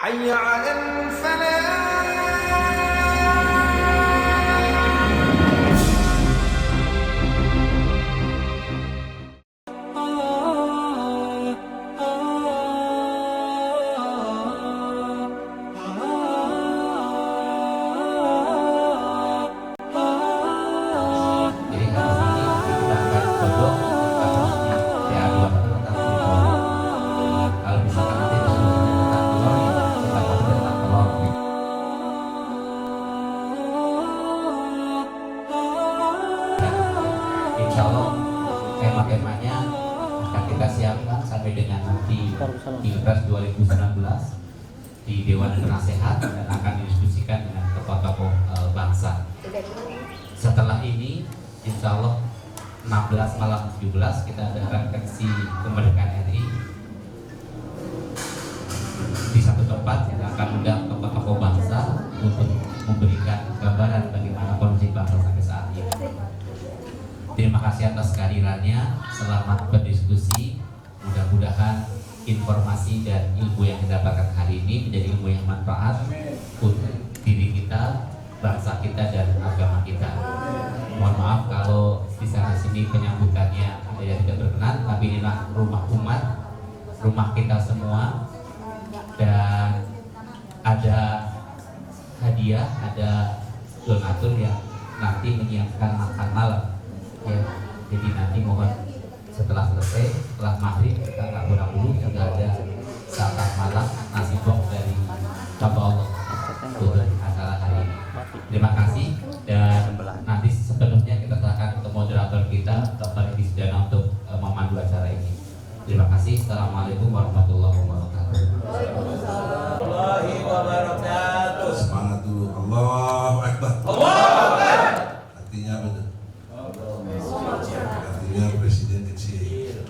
حي على الفلاح. Insya Allah tema-temanya akan kita siapkan sampai dengan nanti Pilpres 2019 di Dewan Penasehat dan akan didiskusikan dengan tokoh-tokoh bangsa. Setelah ini insya Allah 16 malam 17 kita adakan redaksi kemerdekaan RI di satu tempat yang akan undang tokoh-tokoh bangsa untuk memberikan gambaran bagaimana kondisi bangsa sampai saat ini. Terima kasih atas kehadirannya, selamat berdiskusi. Mudah-mudahan informasi dan ilmu yang kita dapatkan hari ini menjadi ilmu yang manfaat untuk diri kita, bangsa kita, dan agama kita. Mohon maaf kalau di sana sini penyambutannya ada yang tidak berkenan, tapi inilah rumah umat, rumah kita semua, dan ada hadiah, ada donatur yang nanti menyiapkan makan malam. Ya, jadi nanti mohon setelah selesai, setelah maghrib kita nggak kurang dulu sudah ada santap malam nasi box dari hamba Allah untuk acara hari ini. Terima kasih dan nanti sepenuhnya kita serahkan ke moderator kita Dr. Isdana untuk memandu acara ini. Terima kasih. Assalamualaikum warahmatullahi wabarakatuh. Semangat dulu. Allahu Akbar. Allahu Akbar. Artinya apa itu? Artinya presiden kecil,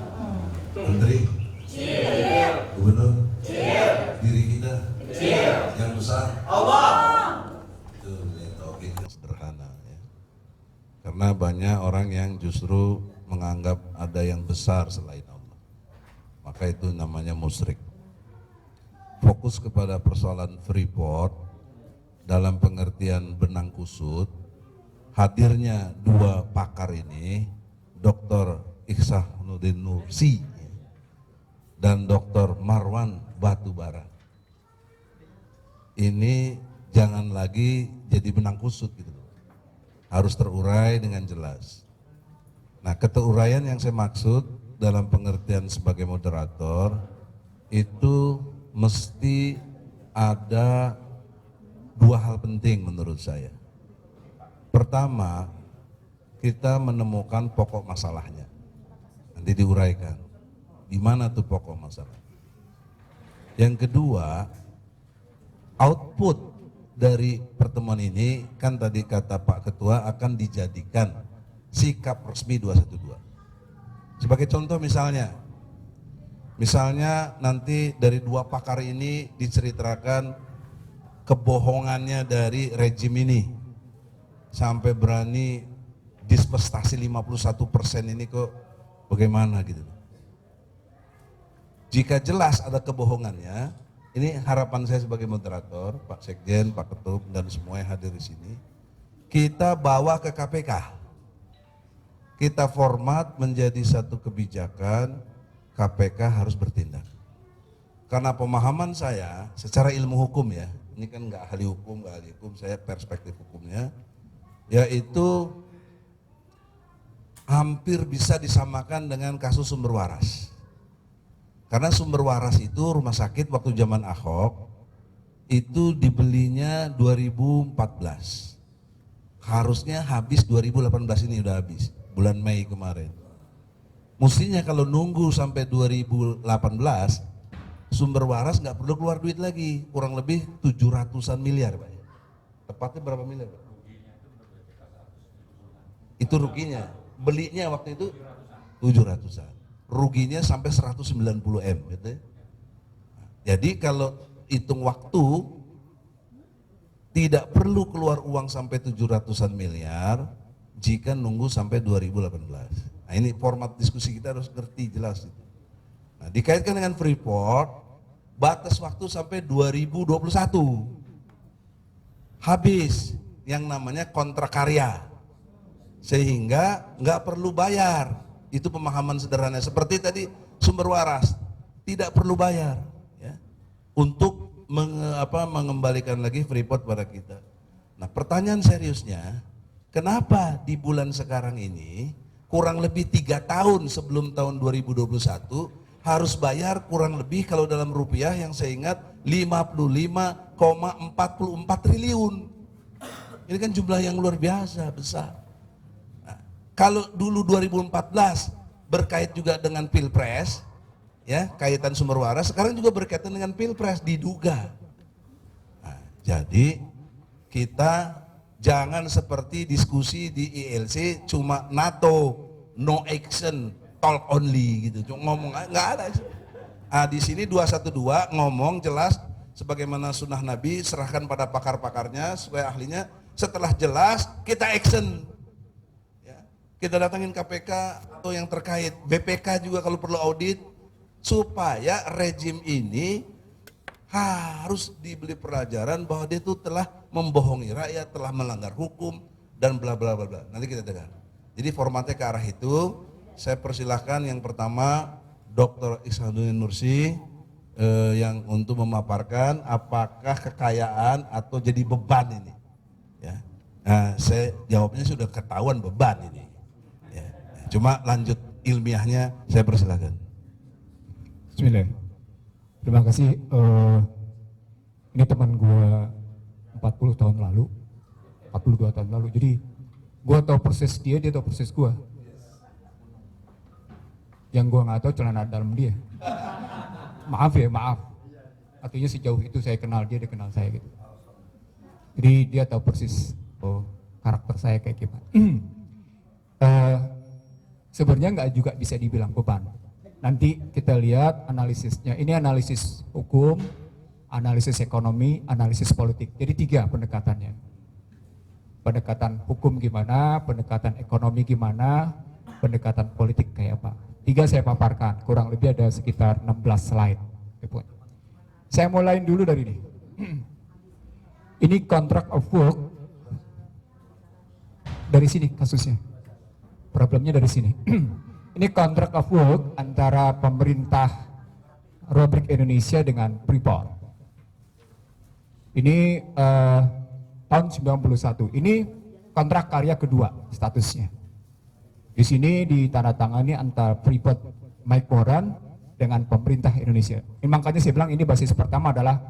menteri kecil, gubernur kecil, diri kita kecil, yang besar Allah. Itu tauhid yang sederhana ya. Karena banyak orang yang justru menganggap ada yang besar selain Allah, maka itu namanya musyrik. Fokus kepada persoalan Freeport dalam pengertian benang kusut. Hadirnya dua pakar ini, Dr. Ihsanuddin Nursi dan Dr. Marwan Batubara. Ini jangan lagi jadi benang kusut gitu. Harus terurai dengan jelas. Nah, keteruraian yang saya maksud dalam pengertian sebagai moderator itu mesti ada dua hal penting menurut saya. Pertama, kita menemukan pokok masalahnya. Nanti diuraikan. Di mana tuh pokok masalah? Yang kedua, output dari pertemuan ini kan tadi kata Pak Ketua akan dijadikan sikap resmi 212. Sebagai contoh misalnya nanti dari dua pakar ini diceritakan kebohongannya dari rejim ini. Sampai berani dispestasi 51% ini kok bagaimana gitu. Jika jelas ada kebohongannya, ini harapan saya sebagai moderator, Pak Sekjen, Pak Ketum, dan semua yang hadir di sini, kita bawa ke KPK. Kita format menjadi satu kebijakan, KPK harus bertindak. Karena pemahaman saya secara ilmu hukum ya, ini kan nggak ahli hukum, saya perspektif hukumnya, yaitu hampir bisa disamakan dengan kasus sumber waras. Karena sumber waras itu rumah sakit waktu zaman Ahok itu dibelinya 2014. Harusnya habis 2018, ini udah habis, bulan Mei kemarin. Mestinya kalau nunggu sampai 2018, sumber waras nggak perlu keluar duit lagi, kurang lebih 700-an miliar Pak. Tepatnya berapa miliar Pak? Itu ruginya, belinya waktu itu 700-an, ruginya sampai 190 M gitu. Jadi kalau hitung waktu tidak perlu keluar uang sampai 700-an miliar jika nunggu sampai 2018. Nah ini format diskusi kita harus ngerti jelas itu. Nah dikaitkan dengan Freeport, batas waktu sampai 2021. Habis yang namanya kontrak karya. Sehingga nggak perlu bayar. Itu pemahaman sederhana. Seperti tadi sumber waras, tidak perlu bayar ya, untuk mengembalikan lagi Freeport pada kita. Nah, pertanyaan seriusnya, kenapa di bulan sekarang ini kurang lebih 3 tahun sebelum tahun 2021 harus bayar kurang lebih kalau dalam rupiah yang saya ingat 55,44 triliun. Ini kan jumlah yang luar biasa besar. Nah, kalau dulu 2014 berkait juga dengan Pilpres, ya kaitan sumber waras, sekarang juga berkaitan dengan Pilpres diduga. Nah, jadi kita jangan seperti diskusi di ILC cuma NATO, no action, talk only gitu. Cuma ngomong nggak ada. Di sini 212 ngomong jelas sebagaimana sunnah Nabi, serahkan pada pakar-pakarnya supaya ahlinya, setelah jelas kita action. Ya, kita datangin KPK atau yang terkait, BPK juga kalau perlu audit supaya rejim ini harus diberi pelajaran bahwa dia itu telah membohongi rakyat, telah melanggar hukum dan bla bla bla bla. Nanti kita dengar. Jadi formatnya ke arah itu. Saya persilahkan yang pertama Dr. Ihsanuddin Nursi yang untuk memaparkan apakah kekayaan atau jadi beban ini. Ya. Nah, saya jawabnya sudah ketahuan beban ini. Ya. Cuma lanjut ilmiahnya saya persilahkan. Bismillah. Terima kasih. Ini teman gue 40 tahun lalu, 42 tahun lalu. Jadi gue tahu persis dia tahu persis gue. Yang gue nggak tahu celana dalam dia. Maaf ya, maaf. Artinya sejauh itu saya kenal dia kenal saya gitu. Jadi dia tahu persis karakter saya kayak gimana. Sebenarnya nggak juga bisa dibilang beban. Nanti kita lihat analisisnya. Ini analisis hukum, analisis ekonomi, analisis politik. Jadi 3 pendekatannya. Pendekatan hukum gimana, pendekatan ekonomi gimana, pendekatan politik kayak apa. 3 saya paparkan, kurang lebih ada sekitar 16 slide. Saya mulai dulu dari ini. Ini contract of work. Dari sini kasusnya. Problemnya dari sini. Ini contract of work antara pemerintah Republik Indonesia dengan Freeport. Ini tahun 91. Ini kontrak karya kedua statusnya. Di sini ditandatangani antara Freeport McMoran dengan pemerintah Indonesia. Ini makanya saya bilang ini basis pertama adalah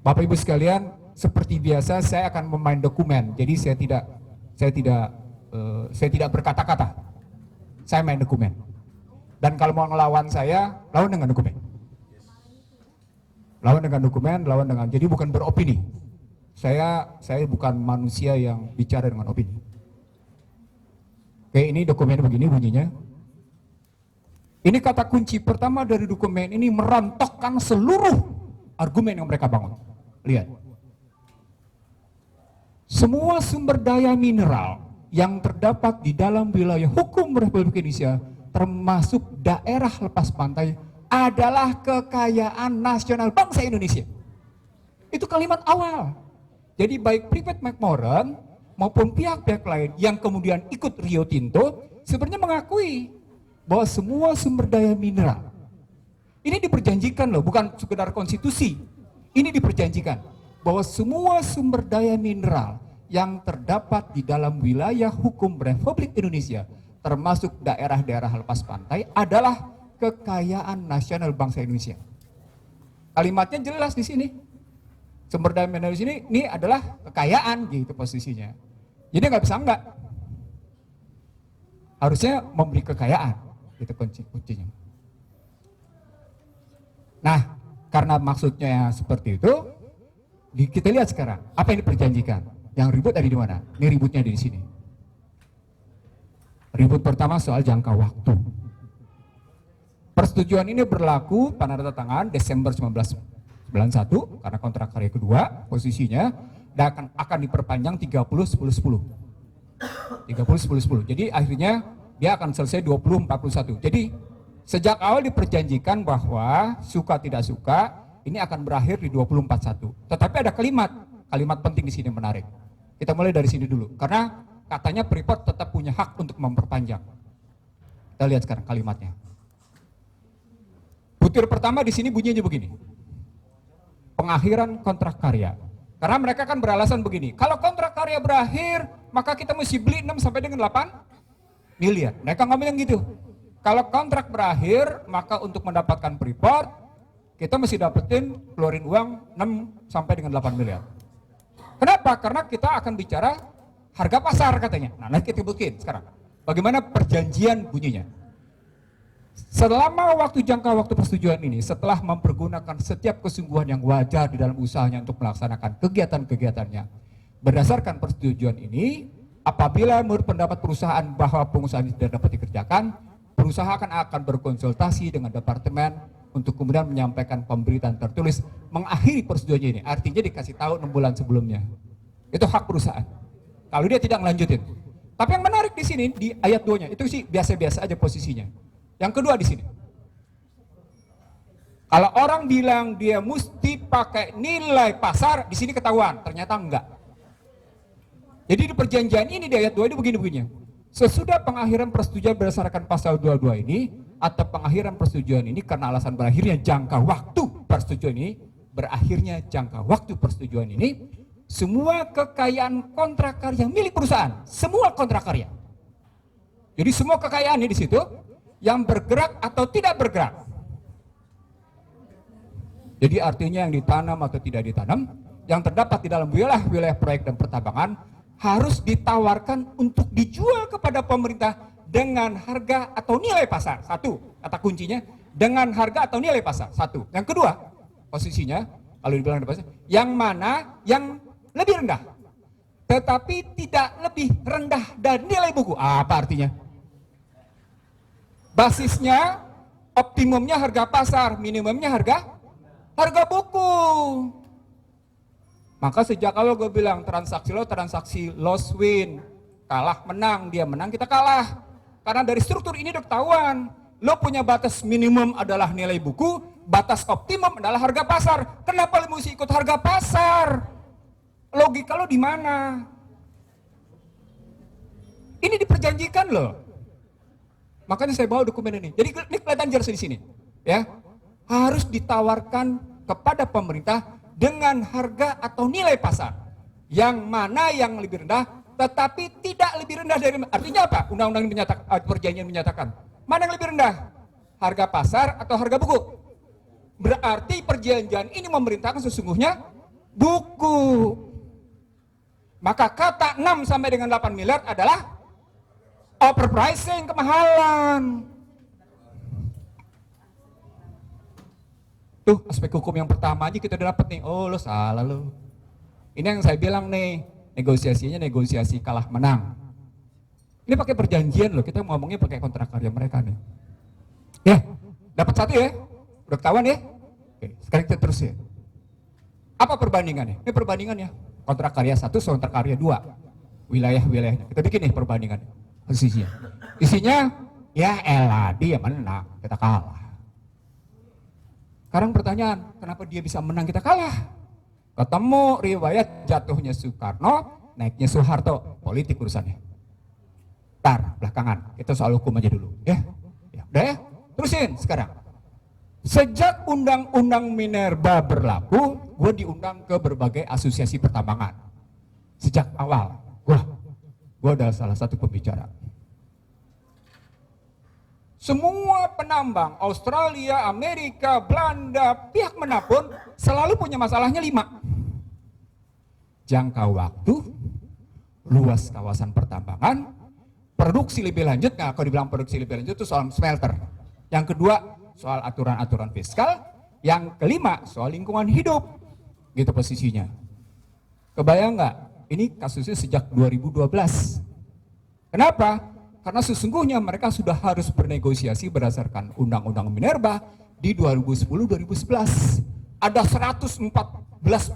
Bapak Ibu sekalian, seperti biasa saya akan memain dokumen. Jadi saya tidak berkata-kata. Saya main dokumen. Dan kalau mau ngelawan saya, lawan dengan dokumen. Lawan dengan dokumen, lawan dengan, jadi bukan beropini. Saya bukan manusia yang bicara dengan opini. Oke, ini dokumen begini bunyinya. Ini kata kunci pertama dari dokumen ini merontokkan seluruh argumen yang mereka bangun. Lihat. Semua sumber daya mineral yang terdapat di dalam wilayah hukum Republik Indonesia termasuk daerah lepas pantai adalah kekayaan nasional bangsa Indonesia. Itu kalimat awal. Jadi baik Freeport McMoran maupun pihak-pihak lain yang kemudian ikut Rio Tinto sebenarnya mengakui bahwa semua sumber daya mineral ini diperjanjikan loh, bukan sekedar konstitusi. Ini diperjanjikan bahwa semua sumber daya mineral yang terdapat di dalam wilayah hukum Republik Indonesia termasuk daerah-daerah lepas pantai adalah kekayaan nasional bangsa Indonesia. Kalimatnya jelas di sini. Sumber daya mineral di sini ini adalah kekayaan gitu posisinya. Jadi nggak bisa enggak. Harusnya memberi kekayaan, itu kuncinya. Nah, karena maksudnya seperti itu, kita lihat sekarang apa yang diperjanjikan. Yang ribut ada di mana? Ini ributnya di sini. Ribut pertama soal jangka waktu. Persetujuan ini berlaku tanda tangan Desember 1991 karena kontrak karya kedua posisinya dan akan diperpanjang 30-10-10. 30-10-10. Jadi akhirnya dia akan selesai 2041. Jadi Sejak awal diperjanjikan bahwa suka tidak suka ini akan berakhir di 2041. Tetapi ada kalimat penting di sini menarik. Kita mulai dari sini dulu, karena katanya Freeport tetap punya hak untuk memperpanjang. Kita lihat sekarang kalimatnya. Butir pertama di sini bunyinya begini. Pengakhiran kontrak karya. Karena mereka kan beralasan begini, kalau kontrak karya berakhir, maka kita mesti beli 6 sampai dengan 8 miliar. Mereka ngomong gitu. Kalau kontrak berakhir, maka untuk mendapatkan Freeport, kita mesti dapetin, keluarin uang 6 sampai dengan 8 miliar. Kenapa? Karena kita akan bicara harga pasar katanya. Nah, nanti kita bikin sekarang. Bagaimana perjanjian bunyinya? Selama jangka waktu persetujuan ini, setelah mempergunakan setiap kesungguhan yang wajar di dalam usahanya untuk melaksanakan kegiatan-kegiatannya, berdasarkan persetujuan ini, apabila menurut pendapat perusahaan bahwa pengusaha ini tidak dapat dikerjakan, perusahaan akan berkonsultasi dengan departemen untuk kemudian menyampaikan pemberitaan tertulis mengakhiri persetujuan ini. Artinya dikasih tahu 6 bulan sebelumnya. Itu hak perusahaan. Kalau dia tidak melanjutin. Tapi yang menarik di sini di ayat 2-nya itu sih biasa-biasa aja posisinya. Yang kedua di sini. Kalau orang bilang dia mesti pakai nilai pasar, di sini ketahuan, ternyata enggak. Jadi di perjanjian ini di ayat 2 ini begini-begini. Sesudah pengakhiran persetujuan berdasarkan pasal 22 ini, atau pengakhiran persetujuan ini karena alasan berakhirnya jangka waktu persetujuan ini, semua kekayaan kontrak karya milik perusahaan, semua kontrak karya. Jadi semua kekayaan ini di situ yang bergerak atau tidak bergerak. Jadi artinya yang ditanam atau tidak ditanam, yang terdapat di dalam wilayah proyek dan pertambangan harus ditawarkan untuk dijual kepada pemerintah dengan harga atau nilai pasar. Satu, kata kuncinya, dengan harga atau nilai pasar. Satu. Yang kedua, posisinya, kalau dibilang ada pasar, yang mana yang lebih rendah, tetapi tidak lebih rendah dari nilai buku. Apa artinya? Basisnya, optimumnya harga pasar, minimumnya harga buku. Maka sejak awal gue bilang transaksi loss win, kalah menang, dia menang kita kalah. Karena dari struktur ini udah ketahuan, lo punya batas minimum adalah nilai buku, batas optimum adalah harga pasar. Kenapa lo mesti ikut harga pasar? Logika lo di mana? Ini diperjanjikan loh. Makanya saya bawa dokumen ini. Jadi ini kelihatan jelas di sini, ya. Harus ditawarkan kepada pemerintah dengan harga atau nilai pasar yang mana yang lebih rendah, tetapi tidak lebih rendah dari. Artinya apa? Undang-undang menyatakan, perjanjian menyatakan mana yang lebih rendah, harga pasar atau harga buku. Berarti perjanjian ini memerintahkan sesungguhnya buku. Maka kata 6 sampai dengan 8 miliar adalah overpricing, kemahalan. Tuh aspek hukum yang pertama aja kita udah dapet nih. Oh lo salah lo. Ini yang saya bilang nih, negosiasinya negosiasi kalah menang. Ini pakai perjanjian loh, kita ngomongnya pakai kontrak karya mereka nih. Ya, dapat satu ya? Udah ketahuan ya? Oke, sekarang kita terus ya. Apa perbandingannya? Ini perbandingannya. Kontrak karya 1, kontrak karya 2. Wilayah-wilayahnya. Kita bikin nih perbandingannya. Isinya, ya elah dia menang, kita kalah. Sekarang pertanyaan, kenapa dia bisa menang kita kalah? Ketemu riwayat jatuhnya Soekarno, naiknya Soeharto, politik urusannya. Ntar, belakangan, kita soal hukum aja dulu. Ya, udah ya, terusin sekarang. Sejak Undang-Undang Minerba berlaku, gue diundang ke berbagai asosiasi pertambangan. Sejak awal, gue adalah salah satu pembicara. Semua penambang, Australia, Amerika, Belanda, pihak manapun selalu punya masalahnya 5. Jangka waktu, luas kawasan pertambangan, produksi lebih lanjut. Nah, kalau dibilang produksi lebih lanjut itu soal smelter. Yang kedua, soal aturan-aturan fiskal. Yang kelima, soal lingkungan hidup. Gitu posisinya. Kebayang nggak? Ini kasusnya sejak 2012. Kenapa? Karena sesungguhnya mereka sudah harus bernegosiasi berdasarkan Undang-Undang Minerba di 2010-2011. Ada 114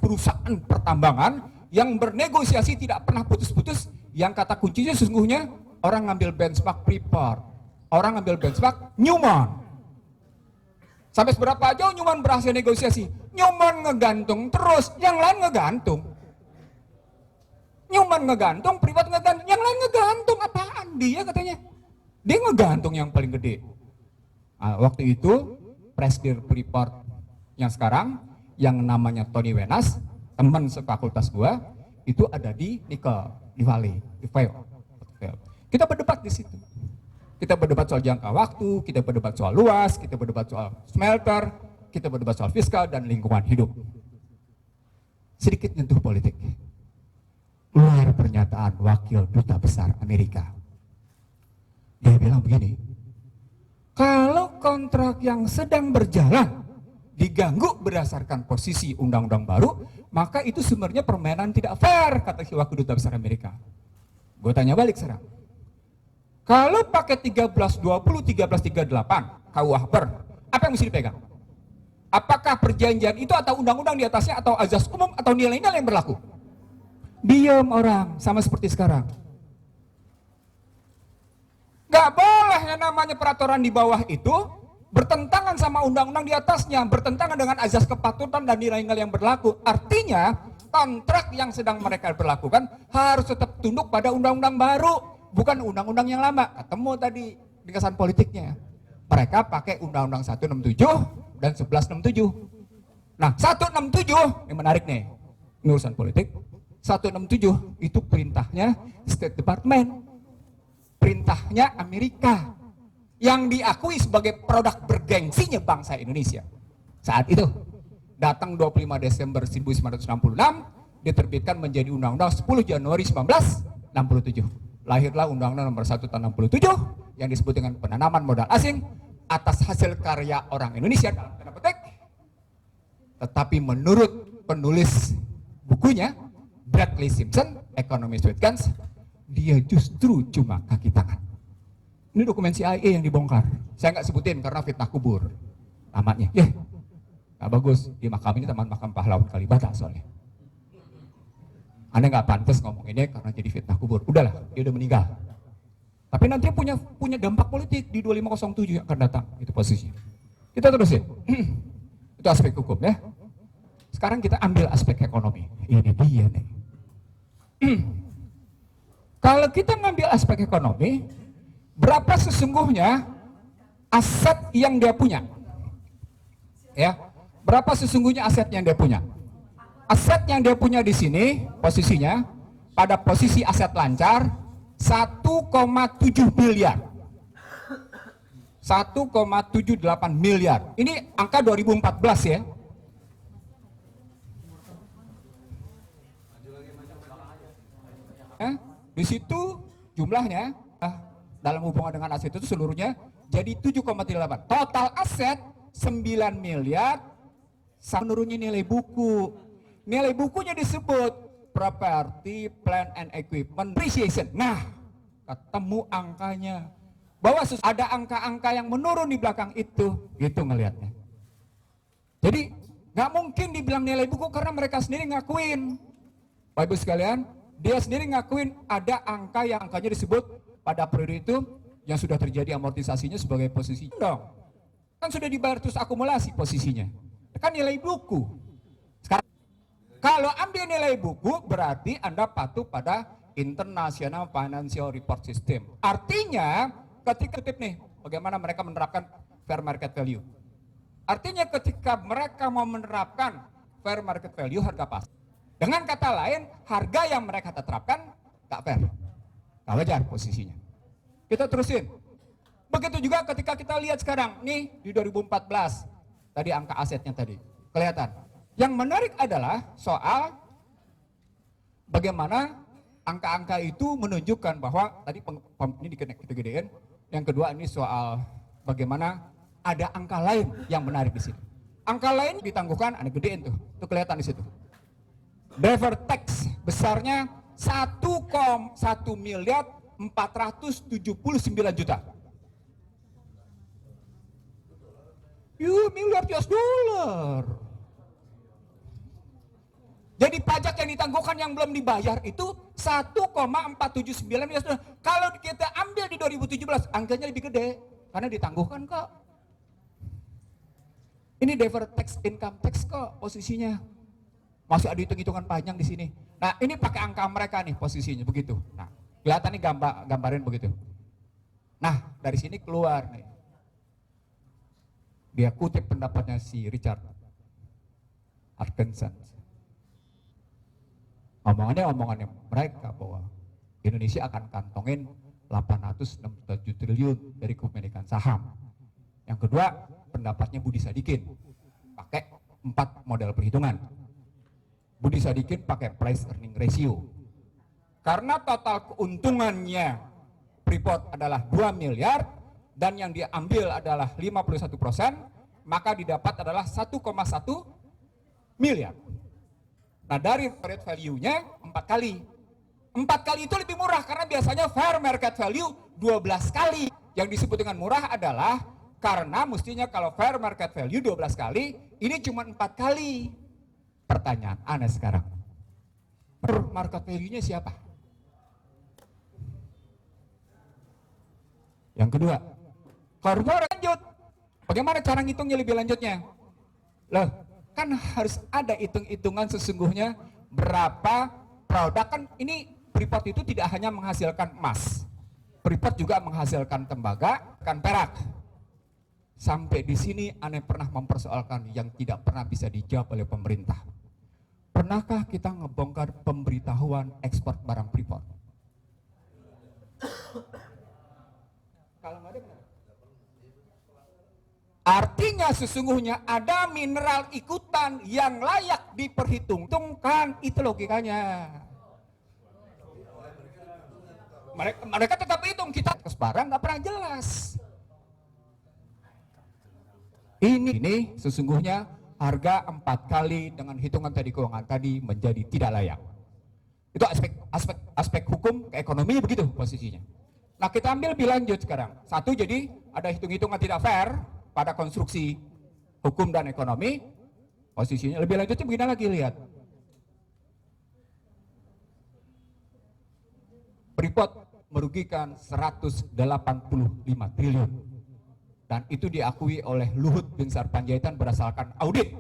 perusahaan pertambangan yang bernegosiasi tidak pernah putus-putus. Yang kata kuncinya sesungguhnya orang ngambil benchmark Freeport, orang ngambil benchmark Newmont. Sampai seberapa jauh Newman berhasil negosiasi? Newman ngegantung terus, yang lain ngegantung. Newman ngegantung, privat ngegantung, yang lain ngegantung. Apaan dia katanya? Dia ngegantung yang paling gede. Nah, waktu itu Presidir Freeport yang sekarang, yang namanya Tony Wenas, teman sefakultas gua, itu ada di Nikel, di Vale, di Vail. Kita berdebat di situ. Kita berdebat soal jangka waktu, kita berdebat soal luas, kita berdebat soal smelter, kita berdebat soal fiskal dan lingkungan hidup. Sedikit nyentuh politik. Luar pernyataan Wakil Duta Besar Amerika. Dia bilang begini, kalau kontrak yang sedang berjalan diganggu berdasarkan posisi undang-undang baru, maka itu sebenarnya permainan tidak fair, kata si Wakil Duta Besar Amerika. Gue tanya balik sekarang. Kalau pakai 1320, 1338 KUH per, apa yang mesti dipegang? Apakah perjanjian itu atau undang-undang di atasnya atau azas umum atau nilai-nilai yang berlaku? Diam orang, sama seperti sekarang. Gak boleh yang namanya peraturan di bawah itu bertentangan sama undang-undang di atasnya, bertentangan dengan azas kepatutan dan nilai-nilai yang berlaku. Artinya kontrak yang sedang mereka berlakukan harus tetap tunduk pada undang-undang baru, bukan undang-undang yang lama. Ketemu tadi di kesan politiknya. Mereka pakai undang-undang 167 dan 1167. Nah, 167 ini menarik nih, ini urusan politik. 167 itu perintahnya State Department, perintahnya Amerika, yang diakui sebagai produk bergengsinya bangsa Indonesia. Saat itu, datang 25 Desember 1966, diterbitkan menjadi Undang-Undang 10 Januari 1967. Lahirlah Undang-Undang nomor 1 tahun 67 yang disebut dengan penanaman modal asing atas hasil karya orang Indonesia dalam tanda petik. Tetapi menurut penulis bukunya, Bradley Simpson, Economist with Guns, dia justru cuma kaki tangan. Ini dokumen CIA yang dibongkar. Saya nggak sebutin karena fitnah kubur. Tamatnya, nggak bagus. Di makam ini teman makam pahlawan Kalibata soalnya. Anda nggak pantas ngomong ini karena jadi fitnah kubur. Udahlah, dia udah meninggal. Tapi nanti punya dampak politik di 2507 yang akan datang. Itu posisinya. Kita terusin. Itu aspek hukum ya. Sekarang kita ambil aspek ekonomi. Ini dia nih. Kalau kita ngambil aspek ekonomi, berapa sesungguhnya aset yang dia punya? Ya, berapa sesungguhnya aset yang dia punya? Aset yang dia punya di sini posisinya pada posisi aset lancar 1,7 miliar. 1,78 miliar. Ini angka 2014 ya. Di situ jumlahnya dalam hubungan dengan aset itu seluruhnya jadi 7,38. Total aset 9 miliar menurunnya nilai buku. Nilai bukunya disebut property, plant and equipment depreciation. Nah, ketemu angkanya. Bahwa ada angka-angka yang menurun di belakang itu, gitu ngelihatnya. Jadi nggak mungkin dibilang nilai buku karena mereka sendiri ngakuin. Bapak Ibu sekalian, dia sendiri ngakuin ada angka yang angkanya disebut pada periode itu yang sudah terjadi amortisasinya sebagai posisi dong. Kan sudah dibayar terus akumulasi posisinya. Kan nilai buku. Sekarang kalau ambil nilai buku berarti Anda patuh pada International Financial Report System. Artinya ketika nih bagaimana mereka menerapkan fair market value. Artinya ketika mereka mau menerapkan fair market value harga pasar. Dengan kata lain, harga yang mereka terapkan gak fair. Gak wajar posisinya. Kita terusin. Begitu juga ketika kita lihat sekarang, nih di 2014, tadi angka asetnya tadi, kelihatan. Yang menarik adalah soal bagaimana angka-angka itu menunjukkan bahwa, tadi ini kita gedein, yang kedua ini soal bagaimana ada angka lain yang menarik di sini. Angka lain ditangguhkan, ada gedein tuh, itu kelihatan di situ. Deferred tax besarnya 1 miliar 479 juta. Miliar US dollar. Jadi pajak yang ditangguhkan yang belum dibayar itu 1,479 US dollar. Kalau kita ambil di 2017 angkanya lebih gede karena ditangguhkan kok. Ini deferred tax income tax kok posisinya. Masih ada hitung-hitungan panjang di sini. Nah, ini pakai angka mereka nih posisinya begitu. Nah, kelihatan nih gambarin begitu. Nah, dari sini keluar nih. Dia kutip pendapatnya si Richard Atkinson. Omongannya mereka bahwa Indonesia akan kantongin 867 triliun dari kepemilikan saham. Yang kedua, pendapatnya Budi Sadikin pakai 4 model perhitungan. Budi Sadikin pakai price earning ratio. Karena total keuntungannya Freeport adalah 2 miliar dan yang diambil adalah 51%, maka didapat adalah 1,1 miliar. Nah, dari trade value-nya 4 kali. 4 kali itu lebih murah karena biasanya fair market value 12 kali. Yang disebut dengan murah adalah karena mestinya kalau fair market value 12 kali, ini cuma 4 kali. Pertanyaan Anda sekarang, market value-nya siapa? Yang kedua, kalau lanjut, bagaimana cara ngitungnya lebih lanjutnya? Loh, kan harus ada hitung-hitungan sesungguhnya berapa produk. Kan ini Freeport itu tidak hanya menghasilkan emas, Freeport juga menghasilkan tembaga, kan perak. Sampai di sini Anda pernah mempersoalkan yang tidak pernah bisa dijawab oleh pemerintah. Pernahkah kita ngebongkar pemberitahuan ekspor barang Freeport? Kalau nggak ada benar. Artinya sesungguhnya ada mineral ikutan yang layak diperhitungkan, itu logikanya. Mereka tetap hitung, kita barang nggak pernah jelas. Ini sesungguhnya harga 4 kali dengan hitungan tadi keuangan tadi menjadi tidak layak. Itu aspek hukum ke ekonomi begitu posisinya. Nah, kita ambil lebih lanjut sekarang. Satu, jadi ada hitung-hitungan tidak fair pada konstruksi hukum dan ekonomi. Posisinya lebih lanjutnya begini lagi, lihat. Freeport merugikan 185 triliun. Dan itu diakui oleh Luhut Binsar Panjaitan berdasarkan audit.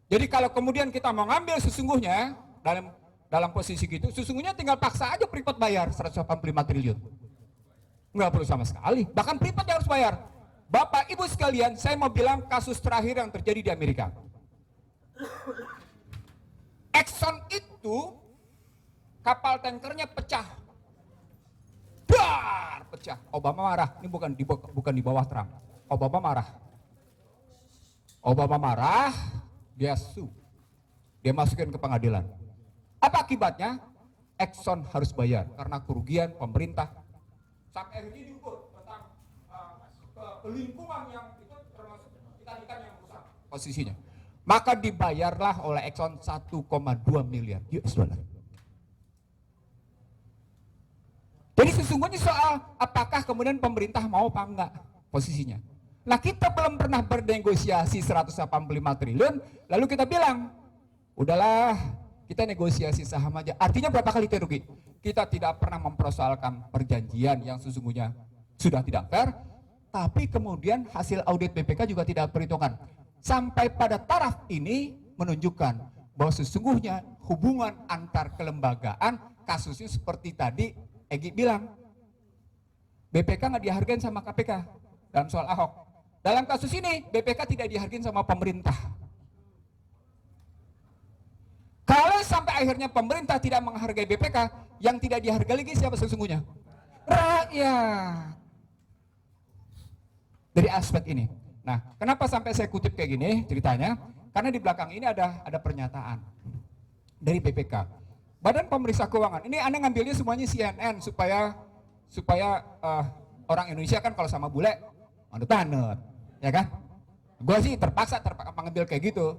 Jadi kalau kemudian kita mau ngambil sesungguhnya dalam posisi gitu, sesungguhnya tinggal paksa aja Freeport bayar 185 triliun. Nggak perlu sama sekali, bahkan Freeport yang harus bayar. Bapak Ibu sekalian, saya mau bilang kasus terakhir yang terjadi di Amerika. Exxon itu kapal tankernya pecah. Dar, pecah. Obama marah. Ini bukan di bawah Trump. Obama marah. Obama marah, dia sue. Dia masukin ke pengadilan. Apa akibatnya? Exxon harus bayar karena kerugian pemerintah. Sampai akhirnya diukur tentang lingkungan yang itu termasuk ikan-ikan yang rusak posisinya. Maka dibayarlah oleh Exxon 1,2 miliar US dollar. Jadi sesungguhnya soal apakah kemudian pemerintah mau apa enggak posisinya. Nah, kita belum pernah bernegosiasi 185 triliun, lalu kita bilang, udahlah kita negosiasi saham aja. Artinya berapa kali kita rugi? Kita tidak pernah mempersoalkan perjanjian yang sesungguhnya sudah tidak fair, tapi kemudian hasil audit BPK juga tidak perhitungan. Sampai pada taraf ini menunjukkan bahwa sesungguhnya hubungan antar kelembagaan kasusnya seperti tadi Egy bilang, BPK nggak dihargain sama KPK dalam soal Ahok. Dalam kasus ini BPK tidak dihargain sama pemerintah. Kalau sampai akhirnya pemerintah tidak menghargai BPK, yang tidak dihargai lagi siapa sesungguhnya? Rakyat. Dari aspek ini. Nah, kenapa sampai saya kutip kayak gini ceritanya? Karena di belakang ini ada pernyataan dari BPK. Badan Pemeriksa Keuangan. Ini Anda ngambilnya semuanya CNN supaya orang Indonesia kan kalau sama bule manut-manut, ya kan? Gue sih terpaksa mengambil kayak gitu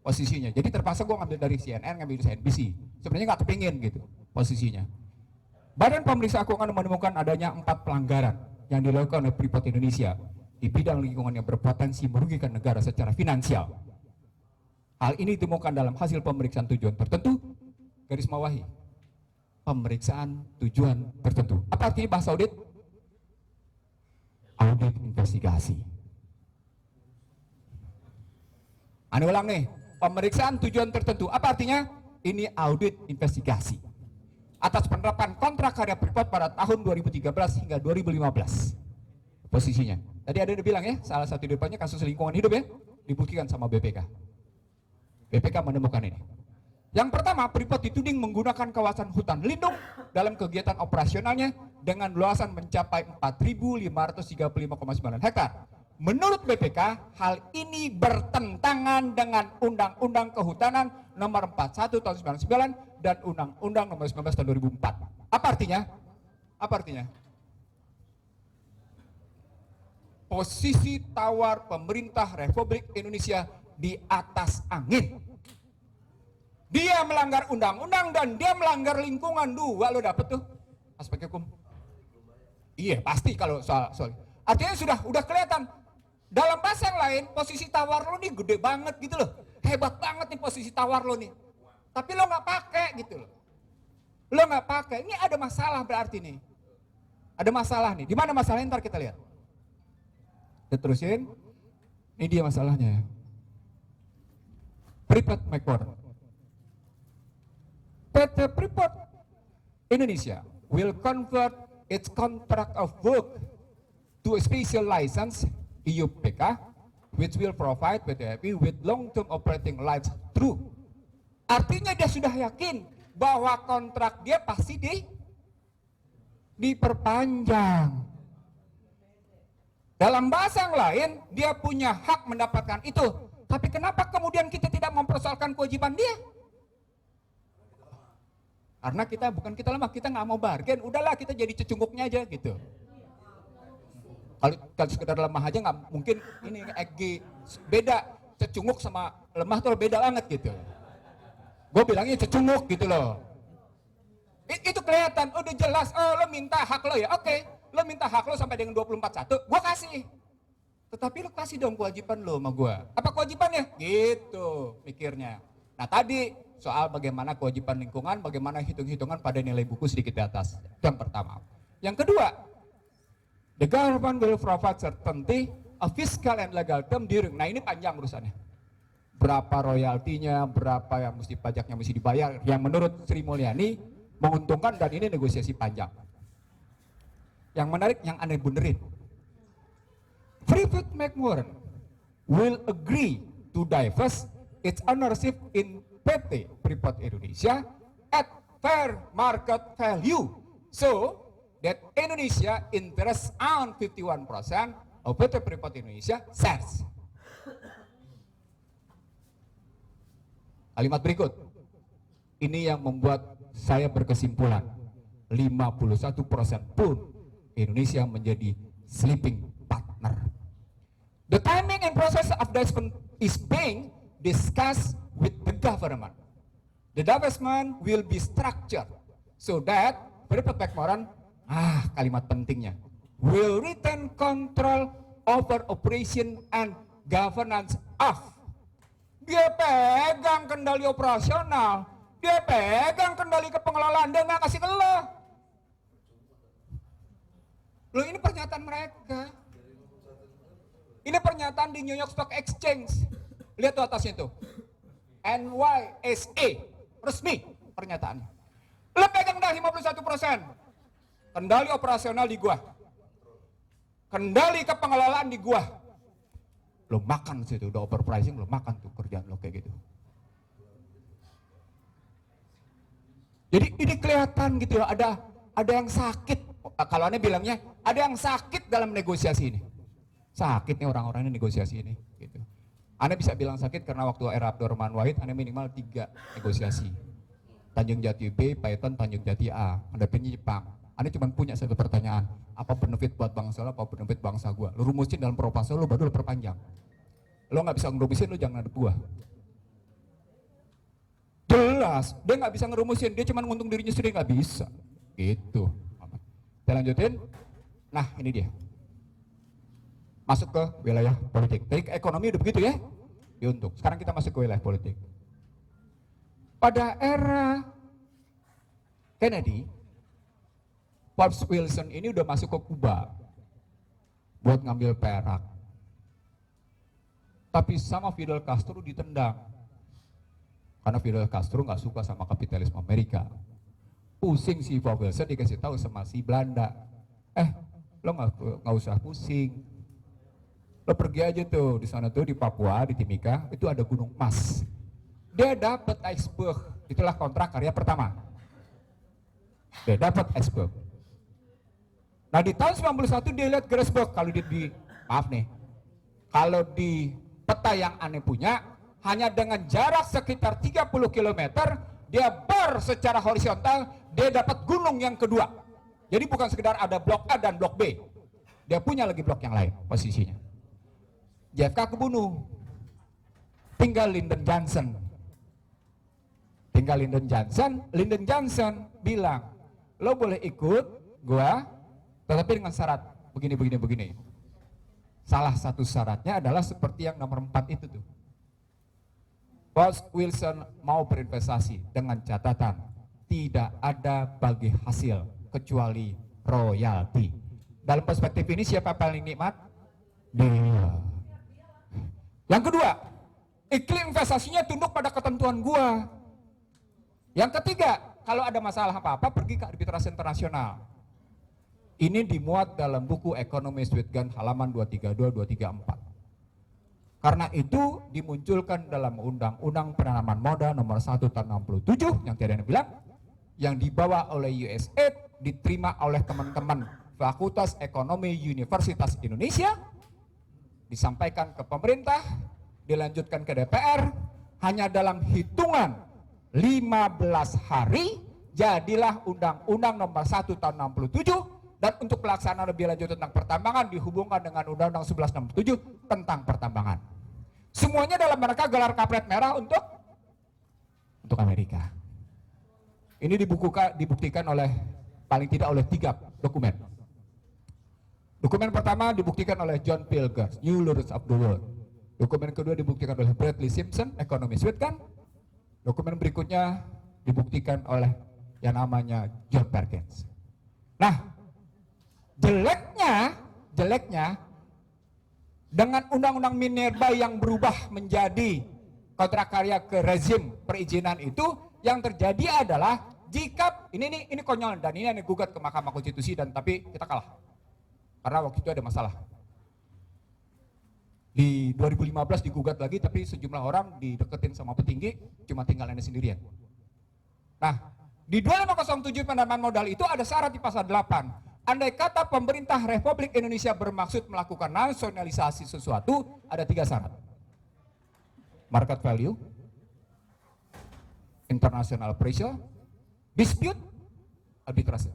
posisinya. Jadi terpaksa gue ngambil dari CNN, ngambil dari CNBC. Sebenarnya nggak kepingin gitu posisinya. Badan Pemeriksa Keuangan menemukan adanya 4 pelanggaran yang dilakukan oleh Freeport Indonesia di bidang lingkungan yang berpotensi merugikan negara secara finansial. Hal ini ditemukan dalam hasil pemeriksaan tujuan tertentu, garis bawahi, pemeriksaan tujuan tertentu. Apa artinya bahasa audit? Audit investigasi. Ane ulang nih, pemeriksaan tujuan tertentu. Apa artinya? Ini audit investigasi atas penerapan kontrak karya Freeport pada tahun 2013 hingga 2015. Posisinya. Tadi ada yang bilang ya, salah satu depannya kasus lingkungan hidup ya, dibuktikan sama BPK. BPK menemukan ini. Yang pertama, Freeport dituding menggunakan kawasan hutan lindung dalam kegiatan operasionalnya dengan luasan mencapai 4.535,9 hektar. Menurut BPK, hal ini bertentangan dengan Undang-Undang Kehutanan Nomor 41 Tahun 99 dan Undang-Undang Nomor 19 Tahun 2004. Apa artinya? Apa artinya? Posisi tawar pemerintah Republik Indonesia di atas angin. Dia melanggar undang-undang dan dia melanggar lingkungan. Dua lo dapet tuh aspek hukum. Iya pasti kalau soal artinya udah kelihatan. Dalam bahasa yang lain, posisi tawar lo nih gede banget gitu loh. Hebat banget nih posisi tawar lo nih. Tapi lo nggak pakai gitu loh. Lo nggak pakai. Ini ada masalah berarti nih. Ada masalah nih. Di mana masalahnya? Ntar kita lihat. Kita terusin. Ini dia masalahnya. Freeport McMoran. PT Freeport Indonesia will convert its contract of work to a special license IUPK, which will provide PT FI with long-term operating rights through. Artinya dia sudah yakin bahwa kontrak dia pasti diperpanjang. Dalam bahasa yang lain, dia punya hak mendapatkan itu. Tapi kenapa kemudian kita tidak mempersoalkan kewajiban dia? Karena bukan kita lemah, kita nggak mau bargain. Udahlah kita jadi cecunguknya aja gitu. Kalau sekedar lemah aja nggak mungkin ini EG beda, cecunguk sama lemah tuh beda banget gitu. Gue bilangnya cecunguk gitu loh. Itu kelihatan, udah jelas. Oh lo minta hak lo ya, oke. Lo minta hak lo sampai dengan 24/1, gue kasih. Tetapi lo kasih dong kewajiban lo sama gue. Apa kewajibannya? Gitu mikirnya. Nah tadi soal bagaimana kewajiban lingkungan, bagaimana hitung-hitungan pada nilai buku sedikit di atas. Yang pertama. Yang kedua, the government will provide certainty of fiscal and legal term during. Nah ini panjang urusannya. Berapa royaltinya, berapa yang mesti pajaknya mesti dibayar. Yang menurut Sri Mulyani menguntungkan dan ini negosiasi panjang. Yang menarik, yang aneh benerin. Freeport McMoran will agree to divest its ownership in PT Freeport Indonesia at fair market value. So that Indonesia interest on 51% of PT Freeport Indonesia shares. Kalimat berikut. Ini yang membuat saya berkesimpulan 51% pun Indonesia menjadi sleeping partner. The timing and process of divestment is being discussed with the government. The divestment will be structured so that Freeport McMoran, kalimat pentingnya, will retain control over operation and governance of. Dia pegang kendali operasional, dia pegang kendali kepengelolaan, dia nggak kasih ke lo. Loh ini pernyataan mereka. Ini pernyataan di New York Stock Exchange. Lihat tuh atasnya tuh. NYSE, resmi pernyataannya. Lo pegang dah 51%. Kendali operasional di gua. Kendali kepengelolaan di gua. Lo makan situ, udah overpricing, lo makan tuh kerjaan lo kayak gitu. Jadi ini kelihatan gitu ya, ada yang sakit. Kalau Anda bilangnya, ada yang sakit dalam negosiasi ini. Sakit nih orang-orang ini negosiasi ini. Gitu. Anda bisa bilang sakit karena waktu era Abdurrahman Wahid, Anda minimal 3 negosiasi. Tanjung Jati B, Python, Tanjung Jati A. Anda pinjam Jepang. Anda cuma punya satu pertanyaan. Apa benefit buat bangsa lo, apa benefit bangsa gua? Lo rumusin dalam proposal lo, baru lo perpanjang. Lo nggak bisa ngerumusin, lo jangan ada gua. Jelas, dia nggak bisa ngerumusin, dia cuma nguntung dirinya sendiri, nggak bisa. Gitu. Kita lanjutin. Nah ini dia. Masuk ke wilayah politik. Tadi ekonomi udah begitu ya, diuntung. Sekarang kita masuk ke wilayah politik. Pada era Kennedy, Forbes Wilson ini udah masuk ke Kuba buat ngambil perak. Tapi sama Fidel Castro ditendang. Karena Fidel Castro nggak suka sama kapitalisme Amerika. Pusing si Woodrow Wilson dikasih tahu sama si Belanda. Lo nggak usah pusing. Lo pergi aja tuh di sana tuh di Papua, di Timika, itu ada gunung emas. Dia dapat iceberg, itulah kontrak karya pertama. Dia dapat iceberg. Nah di tahun 91 dia lihat Gettysburg, kalau maaf nih, kalau di peta yang aneh punya, hanya dengan jarak sekitar 30 km, dia bar secara horizontal, dia dapat gunung yang kedua. Jadi bukan sekedar ada blok A dan blok B, dia punya lagi blok yang lain posisinya. JFK kebunuh, tinggal Lyndon Johnson. Lyndon Johnson bilang, lo boleh ikut gua, tetapi dengan syarat begini. Salah satu syaratnya adalah seperti yang nomor 4 itu tuh. Bos Wilson mau berinvestasi dengan catatan tidak ada bagi hasil kecuali royalti. Dalam perspektif ini siapa paling nikmat? Dia. Yang kedua, iklim investasinya tunduk pada ketentuan gua. Yang ketiga, kalau ada masalah apa-apa pergi ke arbitrase internasional. Ini dimuat dalam buku Ekonomi Switgan halaman 232-234. Karena itu dimunculkan dalam Undang-Undang Penanaman Modal nomor 1 tahun 67 yang tadi Anda bilang, yang dibawa oleh USAID, diterima oleh teman-teman Fakultas Ekonomi Universitas Indonesia, disampaikan ke pemerintah, dilanjutkan ke DPR, hanya dalam hitungan 15 hari jadilah Undang-Undang nomor 1 tahun 67, dan untuk pelaksanaan lebih lanjut tentang pertambangan dihubungkan dengan Undang-Undang 1167 tentang pertambangan. Semuanya dalam rangka gelar kampret merah untuk Amerika. Ini dibuktikan oleh paling tidak oleh 3 dokumen. Dokumen pertama dibuktikan oleh John Pilger, New Laws of the World. Dokumen kedua dibuktikan oleh Bradley Simpson, Ekonomi Switgan. Dokumen berikutnya dibuktikan oleh yang namanya John Perkins. Nah, jeleknya dengan Undang-Undang Minerba yang berubah menjadi kontrak karya ke rezim perizinan itu, yang terjadi adalah jika ini konyol dan ini digugat ke Mahkamah Konstitusi dan tapi kita kalah. Karena waktu itu ada masalah. Di 2015 digugat lagi, tapi sejumlah orang dideketin sama petinggi, cuma tinggal Anda sendirian. Nah, di 2507 penanaman modal itu ada syarat di pasal 8. Andai kata pemerintah Republik Indonesia bermaksud melakukan nasionalisasi sesuatu, ada 3 syarat. Market value, international pressure, dispute, arbitrase.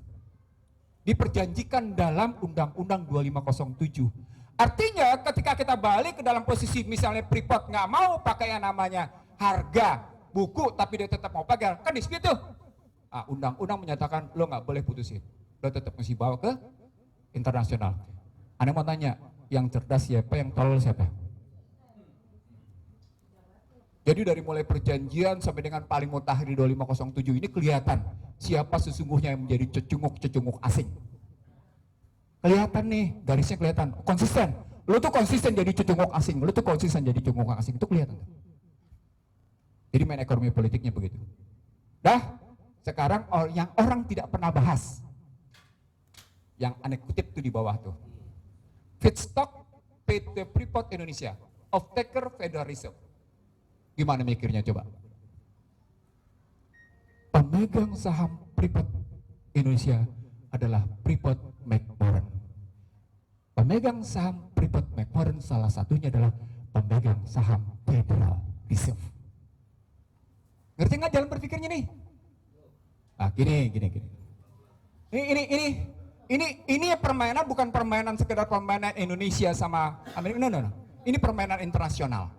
Diperjanjikan dalam Undang-Undang 2507. Artinya ketika kita balik ke dalam posisi misalnya Freeport nggak mau pakai yang namanya harga buku tapi dia tetap mau pakai, kan dispute tuh. Undang-undang menyatakan lo nggak boleh putusin, lo tetap mesti bawa ke internasional. Anda mau tanya, yang cerdas siapa, yang tolol siapa? Jadi dari mulai perjanjian sampai dengan paling mutakhir di 2507 ini kelihatan siapa sesungguhnya yang menjadi cecunguk asing. Kelihatan nih, garisnya kelihatan, konsisten. Lu tuh konsisten jadi cecunguk asing, lu tuh konsisten jadi cecunguk asing, itu kelihatan. Jadi main ekonomi politiknya begitu. Sekarang yang orang tidak pernah bahas, yang aneh kutip tuh di bawah tuh. Feedstock PT Freeport Indonesia, off-taker Federal Reserve. Gimana mikirnya coba? Pemegang saham Freeport Indonesia adalah Freeport McMoran. Pemegang saham Freeport McMoran salah satunya adalah pemegang saham Federal Reserve. Ngerti nggak jalan berpikirnya nih? Gini. Ini permainan bukan permainan sekedar permainan Indonesia sama Amerika. No. Ini permainan internasional.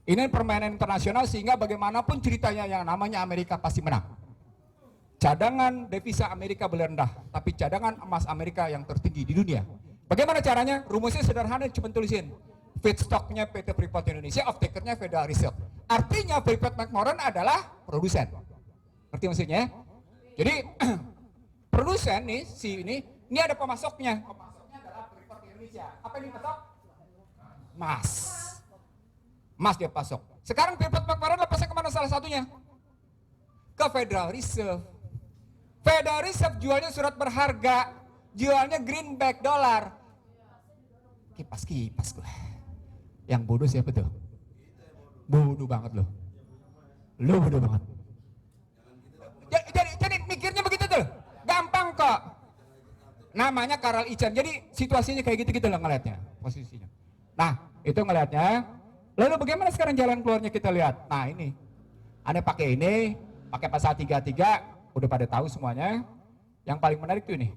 Ini permainan internasional sehingga bagaimanapun ceritanya yang namanya Amerika pasti menang. Cadangan devisa Amerika boleh rendah, tapi cadangan emas Amerika yang tertinggi di dunia. Bagaimana caranya? Rumusnya sederhana, cuma tulisin. Feedstocknya PT Freeport Indonesia, off-takernya Federal Reserve. Artinya Freeport McMoran adalah produsen. Ngerti maksudnya? Jadi produsen nih, ini ada pemasoknya. Pemasoknya adalah Freeport Indonesia. Apa ini pemasok? Emas. Emas dia pasok. Sekarang Freeport McMoran lepasnya kemana salah satunya? Ke Federal Reserve. Federal Reserve jualnya surat berharga, jualnya greenback dolar. Kipas-kipas gue. Yang bodoh siapa tuh? Bodoh banget loh. Lo bodoh banget. Jadi mikirnya begitu tuh. Gampang kok. Namanya Carl Icahn. Jadi situasinya kayak gitu-gitu loh ngelihatnya, posisinya. Nah, itu ngelihatnya. Lalu bagaimana sekarang jalan keluarnya kita lihat? Nah, ini. Anda pakai ini, pakai pasal 33, udah pada tahu semuanya. Yang paling menarik tuh ini.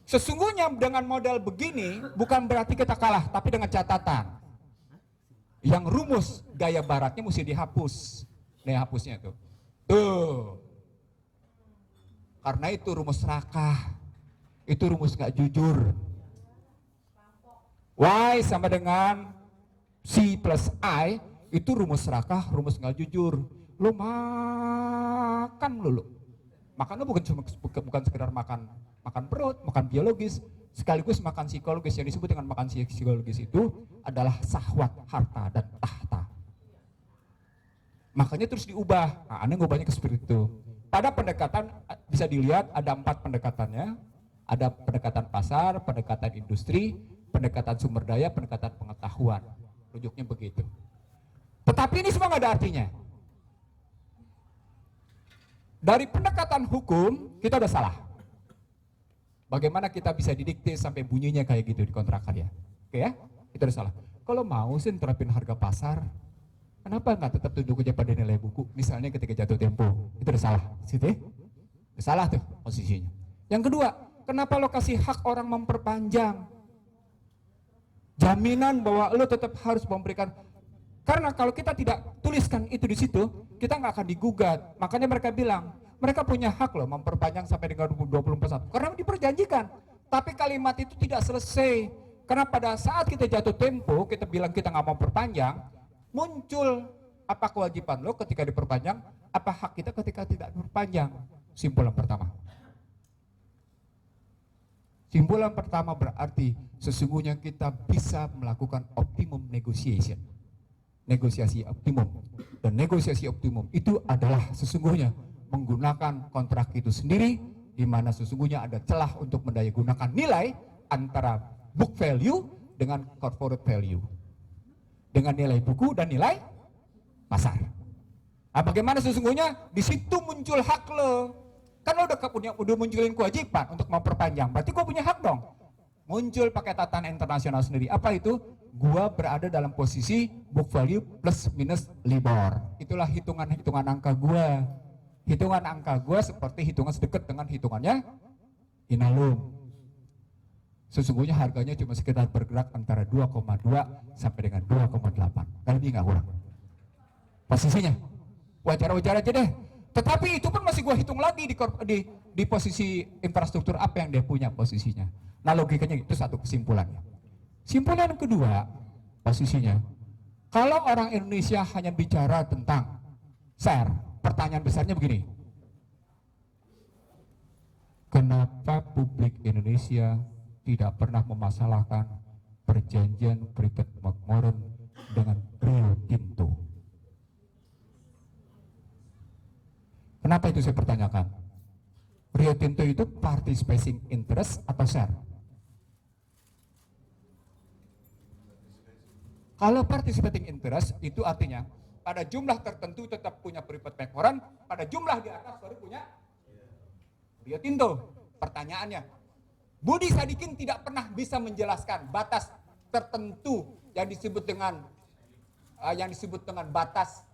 Sesungguhnya dengan model begini bukan berarti kita kalah, tapi dengan catatan. Yang rumus gaya baratnya mesti dihapus. Nih hapusnya tuh. Tuh. Karena itu rumus serakah. Itu rumus gak jujur. Y sama dengan C plus I itu rumus serakah, rumus gak jujur. Lo makan lo. Makan lo bukan sekedar makan perut, makan biologis, sekaligus makan psikologis. Yang disebut dengan makan psikologis itu adalah syahwat, harta, dan tahta. Makanya terus diubah. Nah, Anda ngubahnya ke seperti itu. Pada pendekatan bisa dilihat ada 4 pendekatannya. Ada pendekatan pasar, pendekatan industri, pendekatan sumber daya, pendekatan pengetahuan. Rujuknya begitu. Tetapi ini semua nggak ada artinya. Dari pendekatan hukum kita udah salah. Bagaimana kita bisa didikte sampai bunyinya kayak gitu di kontrak karya? Oke ya, itu udah salah. Kalau mau sih terapin harga pasar, kenapa nggak tetap tunduk aja pada nilai buku? Misalnya ketika jatuh tempo, itu udah salah, situ ya? Udah salah tuh posisinya. Yang kedua, kenapa lo kasih hak orang memperpanjang? Jaminan bahwa lo tetap harus memberikan, karena kalau kita tidak tuliskan itu di situ, kita nggak akan digugat. Makanya mereka bilang, mereka punya hak loh memperpanjang sampai dengan 2021 karena diperjanjikan. Tapi kalimat itu tidak selesai. Karena pada saat kita jatuh tempo, kita bilang kita nggak mau perpanjang, muncul apa kewajiban lo ketika diperpanjang, apa hak kita ketika tidak diperpanjang. Simpulan pertama. Simpulan pertama berarti sesungguhnya kita bisa melakukan optimum negotiation. Negosiasi optimum. Dan negosiasi optimum itu adalah sesungguhnya menggunakan kontrak itu sendiri, di mana sesungguhnya ada celah untuk mendayagunakan nilai antara book value dengan corporate value, dengan nilai buku dan nilai pasar. Nah, bagaimana sesungguhnya di situ muncul hak lo, kan lo udah munculin kewajiban untuk memperpanjang, berarti gua punya hak dong. Muncul pakai tatanan internasional sendiri. Apa itu? Gua berada dalam posisi book value plus minus LIBOR. Itulah hitungan angka gua. Hitungan angka gue seperti hitungan sedekat dengan hitungannya Inalum. Sesungguhnya harganya cuma sekitar bergerak antara 2,2 sampai dengan 2,8. Lebih nggak kurang. Posisinya wajar-wajar aja deh. Tetapi itu pun masih gue hitung lagi di posisi infrastruktur apa yang dia punya posisinya. Nah logikanya itu satu kesimpulannya. Simpulan kedua posisinya, kalau orang Indonesia hanya bicara tentang share, pertanyaan besarnya begini, kenapa publik Indonesia tidak pernah memasalahkan perjanjian Freeport McMoran dengan Rio Tinto? Kenapa itu saya pertanyakan? Rio Tinto itu participating interest atau share? Kalau participating interest itu artinya pada jumlah tertentu tetap punya Freeport McMoran, pada jumlah di atas baru punya Rio Tinto. Pertanyaannya, Budi Sadikin tidak pernah bisa menjelaskan batas tertentu yang disebut dengan batas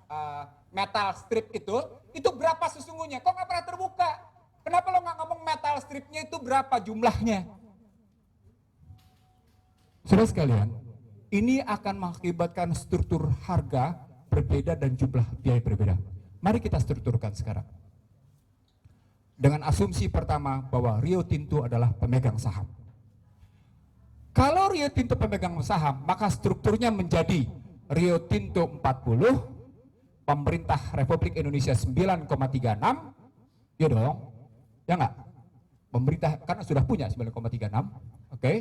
metal strip itu berapa sesungguhnya? Kok nggak pernah terbuka? Kenapa lo nggak ngomong metal stripnya itu berapa jumlahnya? Saudara sekalian, ini akan mengakibatkan struktur harga berbeda dan jumlah biaya berbeda. Mari kita strukturkan sekarang. Dengan asumsi pertama bahwa Rio Tinto adalah pemegang saham. Kalau Rio Tinto pemegang saham, maka strukturnya menjadi Rio Tinto 40, pemerintah Republik Indonesia 9,36, ya dong, ya enggak? Pemerintah karena sudah punya 9,36, oke?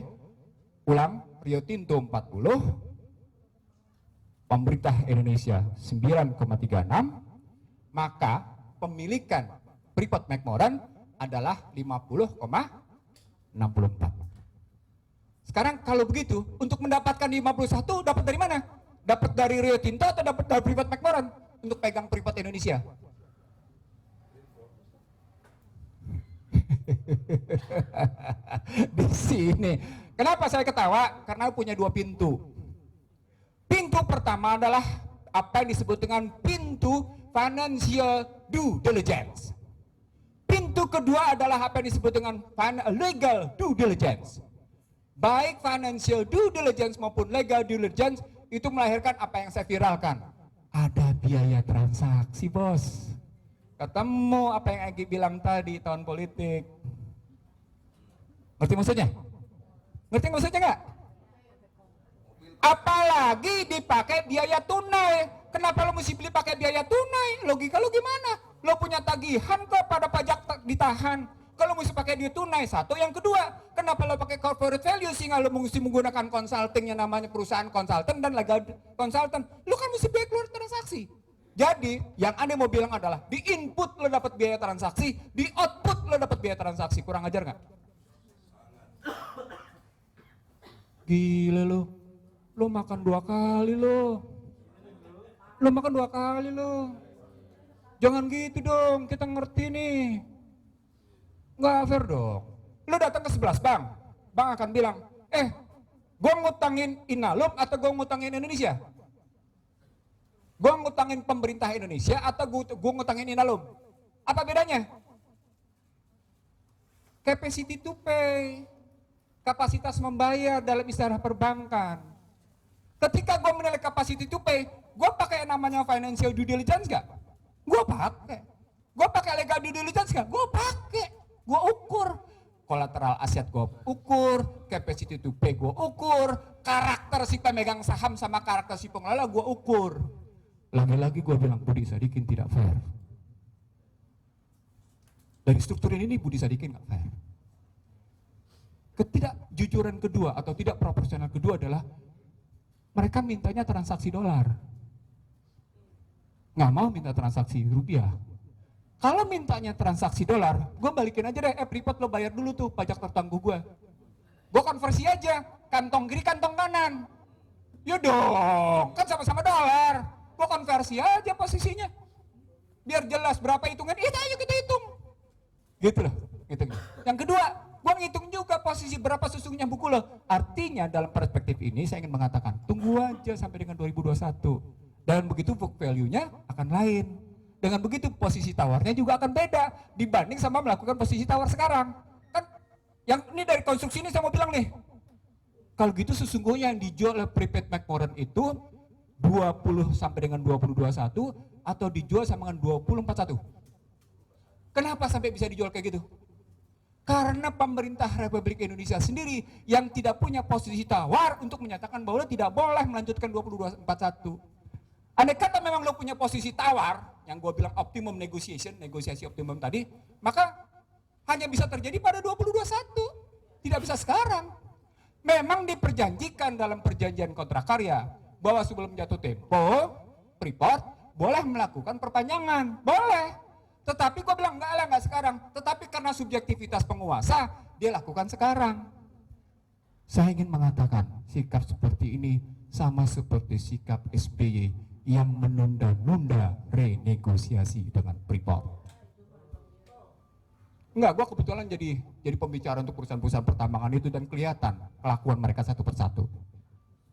Ulang, Rio Tinto 40, pemerintah Indonesia 9,36, maka pemilikan Freeport McMoran adalah 50,64. Sekarang kalau begitu, untuk mendapatkan 51 dapat dari mana? Dapat dari Rio Tinto atau dapat dari Freeport McMoran untuk pegang Freeport Indonesia? Di sini. Kenapa saya ketawa? Karena punya dua pintu. Pintu pertama adalah apa yang disebut dengan pintu financial due diligence. Pintu kedua adalah apa yang disebut dengan legal due diligence. Baik financial due diligence maupun legal due diligence itu melahirkan apa yang saya viralkan. Ada biaya transaksi, bos. Ketemu apa yang Egy bilang tadi, tahun politik. Ngerti maksudnya? Ngerti maksudnya nggak? Apalagi dipakai biaya tunai. Kenapa lo mesti beli pakai biaya tunai? Logika lo gimana? Lo punya tagihan kok pada pajak ditahan. Kalau mesti pakai duit tunai, satu. Yang kedua, kenapa lo pakai corporate value sehingga lo mesti menggunakan consulting yang namanya perusahaan konsultan dan legal konsultan? Lo kan mesti biaya keluar transaksi. Jadi, yang Anda mau bilang adalah di input lo dapat biaya transaksi, di output lo dapat biaya transaksi. Kurang ajar nggak? Gila lo. Lo makan 2 kali lo. Lo makan 2 kali lo. Jangan gitu dong, kita ngerti nih. Nggak fair dong. Lo datang ke 11 bank, bank akan bilang, gue ngutangin Inalum atau gue ngutangin Indonesia? Gue ngutangin pemerintah Indonesia atau gue ngutangin Inalum? Apa bedanya? Capacity to pay, kapasitas membayar dalam istilah perbankan. Ketika gue menilai capacity to pay, gue pakai yang namanya financial due diligence gak? Gue pakai. Gue pakai legal due diligence gak? Gue pakai. Gue ukur kolateral aset, gue ukur capacity to pay, gue ukur karakter si pemegang saham sama karakter si pengelola, gue ukur. Lagi-lagi gue bilang Budi Sadikin tidak fair. Dari struktur ini Budi Sadikin nggak fair. Ketidakjujuran kedua atau tidak proporsional kedua adalah mereka mintanya transaksi dolar, nggak mau minta transaksi rupiah. Kalau mintanya transaksi dolar, gue balikin aja deh, Freeport lo bayar dulu tuh pajak tertangguh gue. Gue konversi aja, kantong kiri kantong kanan. Ya dong, kan sama-sama dolar. Gue konversi aja posisinya. Biar jelas berapa hitungan, ayo kita hitung. Gitu loh, hitung. Yang kedua, gue ngitung juga posisi berapa sesungguhnya buku lo. Artinya dalam perspektif ini saya ingin mengatakan, tunggu aja sampai dengan 2021. Dan begitu book value-nya akan lain. Dengan begitu posisi tawarnya juga akan beda dibanding sama melakukan posisi tawar sekarang. Kan yang ini dari konstruksi ini saya mau bilang nih. Kalau gitu sesungguhnya yang dijual oleh Freeport McMoran itu 20 sampai dengan 2021 atau dijual sama dengan 2041. Kenapa sampai bisa dijual kayak gitu? Karena pemerintah Republik Indonesia sendiri yang tidak punya posisi tawar untuk menyatakan bahwa tidak boleh melanjutkan 2041. Andai kata memang lo punya posisi tawar, yang gue bilang optimum negotiation, negosiasi optimum tadi, maka hanya bisa terjadi pada 2021, tidak bisa sekarang. Memang diperjanjikan dalam perjanjian kontrak karya, bahwa sebelum jatuh tempo, Freeport boleh melakukan perpanjangan, boleh. Tetapi gue bilang enggak sekarang, tetapi karena subjektivitas penguasa, dia lakukan sekarang. Saya ingin mengatakan, sikap seperti ini sama seperti sikap SBY, yang menunda-nunda renegosiasi dengan Freeport. Enggak, gue kebetulan jadi pembicara untuk perusahaan-perusahaan pertambangan itu dan kelihatan kelakuan mereka satu persatu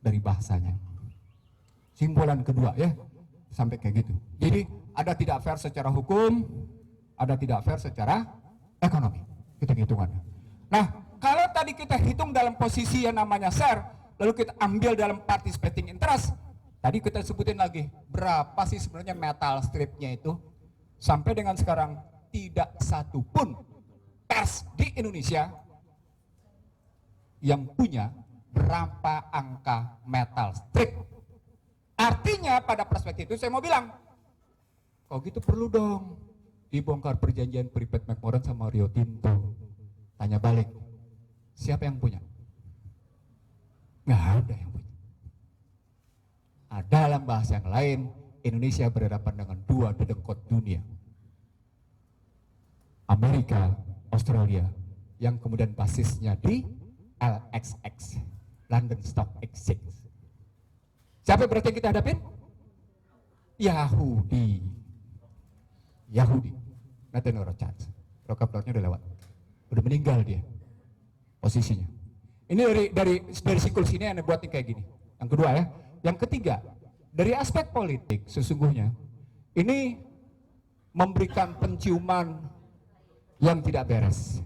dari bahasanya. Simbolan kedua ya, sampai kayak gitu. Jadi ada tidak fair secara hukum, ada tidak fair secara ekonomi. Hitung-hitungannya. Nah, kalau tadi kita hitung dalam posisi yang namanya share, lalu kita ambil dalam participating interest, tadi kita sebutin lagi, berapa sih sebenarnya metal stripnya itu? Sampai dengan sekarang tidak satu pun pers di Indonesia yang punya berapa angka metal strip. Artinya pada perspektif itu saya mau bilang, kalau gitu perlu dong dibongkar perjanjian Freeport McMoran sama Rio Tinto. Tanya balik, siapa yang punya? Nggak ada yang punya. Dalam bahasa yang lain, Indonesia berhadapan dengan dua dedengkot dunia. Amerika, Australia, yang kemudian basisnya di LXX, London Stock Exchange. Siapa berarti yang kita hadapin? Yahudi. Nathaniel Rothschild. Rockefellers-nya udah lewat. Udah meninggal dia posisinya. Ini dari siklus ini yang buat kayak gini. Yang kedua ya. Yang ketiga, dari aspek politik sesungguhnya ini memberikan penciuman yang tidak beres.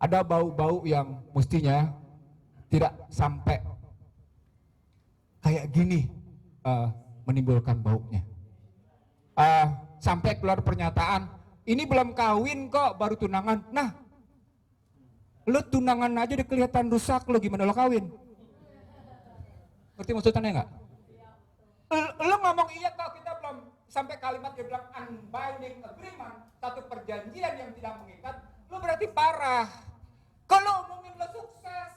Ada bau-bau yang mestinya tidak sampai kayak gini menimbulkan baunya. Sampai keluar pernyataan, ini belum kawin kok, baru tunangan. Nah, lu tunangan aja udah kelihatan rusak, lu gimana lo kawin? Ngerti maksudnya enggak? Lu ngomong iya kok, kita belum sampai kalimat dia bilang unbinding agreement, satu perjanjian yang tidak mengikat, lu berarti parah. Kalau ngomongin lo sukses,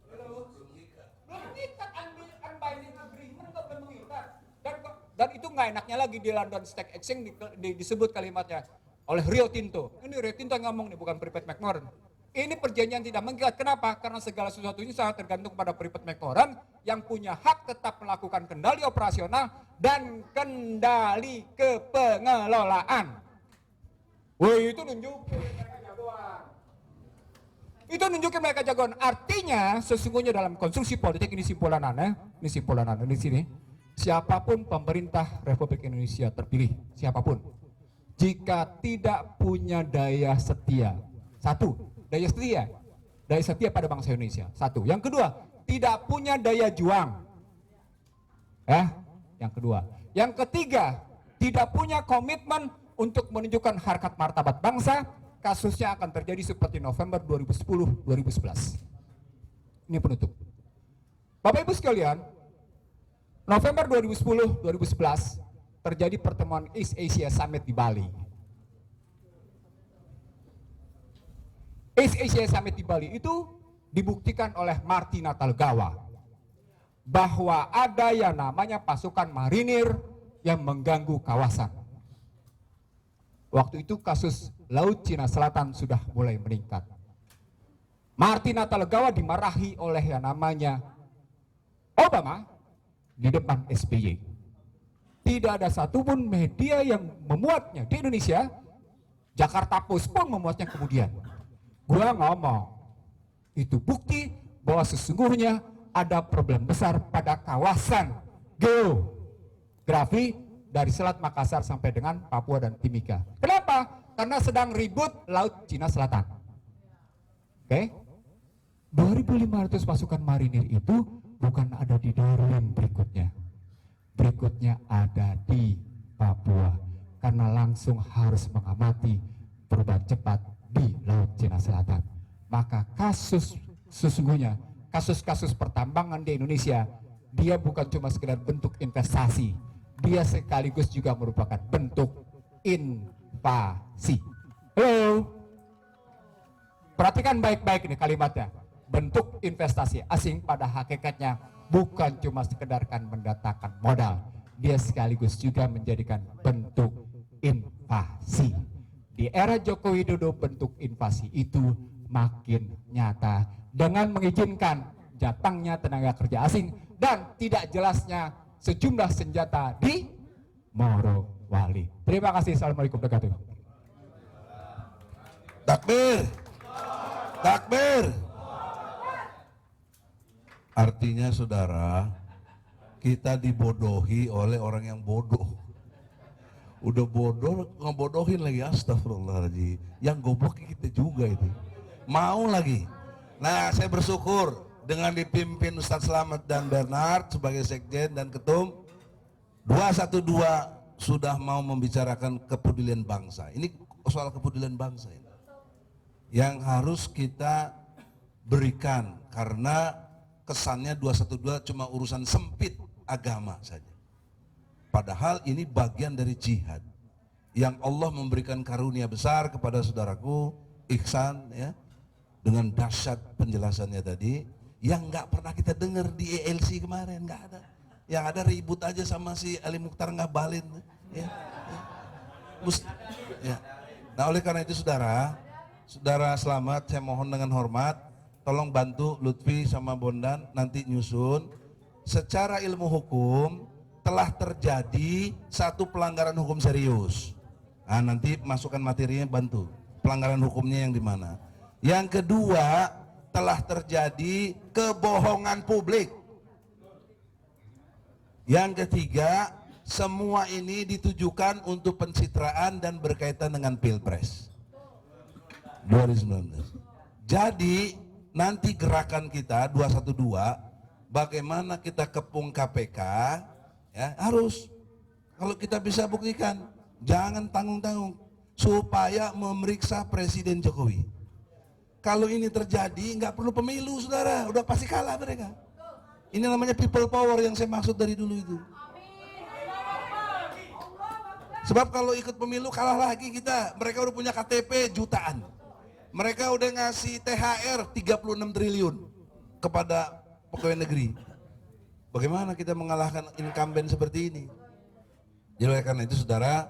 belum mengikat unbinding agreement kok belum mengikat. Dan itu nggak enaknya lagi di London Stock Exchange disebut kalimatnya oleh Rio Tinto. Ini Rio Tinto yang ngomong nih, bukan Pripet McMoran. Ini perjanjian tidak mengikat. Kenapa? Karena segala sesuatunya sangat tergantung pada Pripet McMoran yang punya hak tetap melakukan kendali operasional dan kendali kepengelolaan. Wih, itu nunjukin mereka jagoan. Itu nunjukin mereka jagoan. Artinya sesungguhnya dalam konstruksi politik ini simpulan aneh di sini. Siapapun pemerintah Republik Indonesia terpilih, siapapun, jika tidak punya daya setia, daya setia pada bangsa Indonesia, satu. Yang kedua, tidak punya daya juang, yang kedua. Yang ketiga, tidak punya komitmen untuk menunjukkan harkat martabat bangsa, kasusnya akan terjadi seperti November 2010-2011. Ini penutup. Bapak Ibu sekalian, November 2010-2011 terjadi pertemuan East Asia Summit di Bali. East Asia Summit di Bali itu dibuktikan oleh Marty Natalegawa bahwa ada yang namanya pasukan marinir yang mengganggu kawasan. Waktu itu kasus Laut Cina Selatan sudah mulai meningkat. Marty Natalegawa dimarahi oleh yang namanya Obama di depan SBY. Tidak ada satupun media yang memuatnya di Indonesia. Jakarta Post pun memuatnya kemudian. Gua ngomong, itu bukti bahwa sesungguhnya ada problem besar pada kawasan geografi dari Selat Makassar sampai dengan Papua dan Timika. Kenapa? Karena sedang ribut Laut Cina Selatan. Oke? 2.500 pasukan marinir itu bukan ada di Darwin berikutnya ada di Papua, karena langsung harus mengamati perubahan cepat di Laut Cina Selatan. Maka sesungguhnya kasus pertambangan di Indonesia, dia bukan cuma sekedar bentuk investasi, dia sekaligus juga merupakan bentuk invasi. Halo, perhatikan baik-baik ini kalimatnya. Bentuk investasi asing pada hakikatnya bukan cuma sekedar kan mendatangkan modal, dia sekaligus juga menjadikan bentuk invasi. Di era Joko Widodo bentuk invasi itu makin nyata dengan mengizinkan datangnya tenaga kerja asing dan tidak jelasnya sejumlah senjata di Morowali. Terima kasih. Assalamualaikum warahmatullahi wabarakatuh. Takbir. Takbir. Artinya saudara, kita dibodohi oleh orang yang bodoh. Udah bodoh, ngebodohin lagi, astagfirullahaladzim. Yang goblok kita juga itu. Mau lagi. Nah, saya bersyukur dengan dipimpin Ustadz Slamet dan Bernard sebagai sekjen dan ketum 212 sudah mau membicarakan kepedulian bangsa. Ini soal kepedulian bangsa ini yang harus kita berikan, karena kesannya 212 cuma urusan sempit agama saja. Padahal ini bagian dari jihad yang Allah memberikan karunia besar kepada saudaraku Ihsan ya. dengan dahsyat penjelasannya tadi yang nggak pernah kita dengar di ELC kemarin, nggak ada. Yang ada ribut aja sama si Ali Mukhtar Ngabalin, ya. Ya. Nah oleh karena itu saudara selamat, saya mohon dengan hormat, tolong bantu Lutfi sama Bondan nanti nyusun. Secara ilmu hukum telah terjadi satu pelanggaran hukum serius. Nah nanti masukkan materinya, bantu pelanggaran hukumnya yang di mana. Yang kedua, telah terjadi kebohongan publik. Yang ketiga, semua ini ditujukan untuk pencitraan dan berkaitan dengan Pilpres 2019. Jadi nanti gerakan kita 212, bagaimana kita kepung KPK, ya harus, kalau kita bisa buktikan, jangan tanggung-tanggung supaya memeriksa Presiden Jokowi. Kalau ini terjadi nggak perlu pemilu saudara, udah pasti kalah mereka. Ini namanya people power yang saya maksud dari dulu itu. Sebab kalau ikut pemilu kalah lagi kita, mereka udah punya KTP jutaan. Mereka udah ngasih THR 36 triliun kepada pegawai negeri. Bagaimana kita mengalahkan incumbent seperti ini? Jadi oleh karena itu saudara,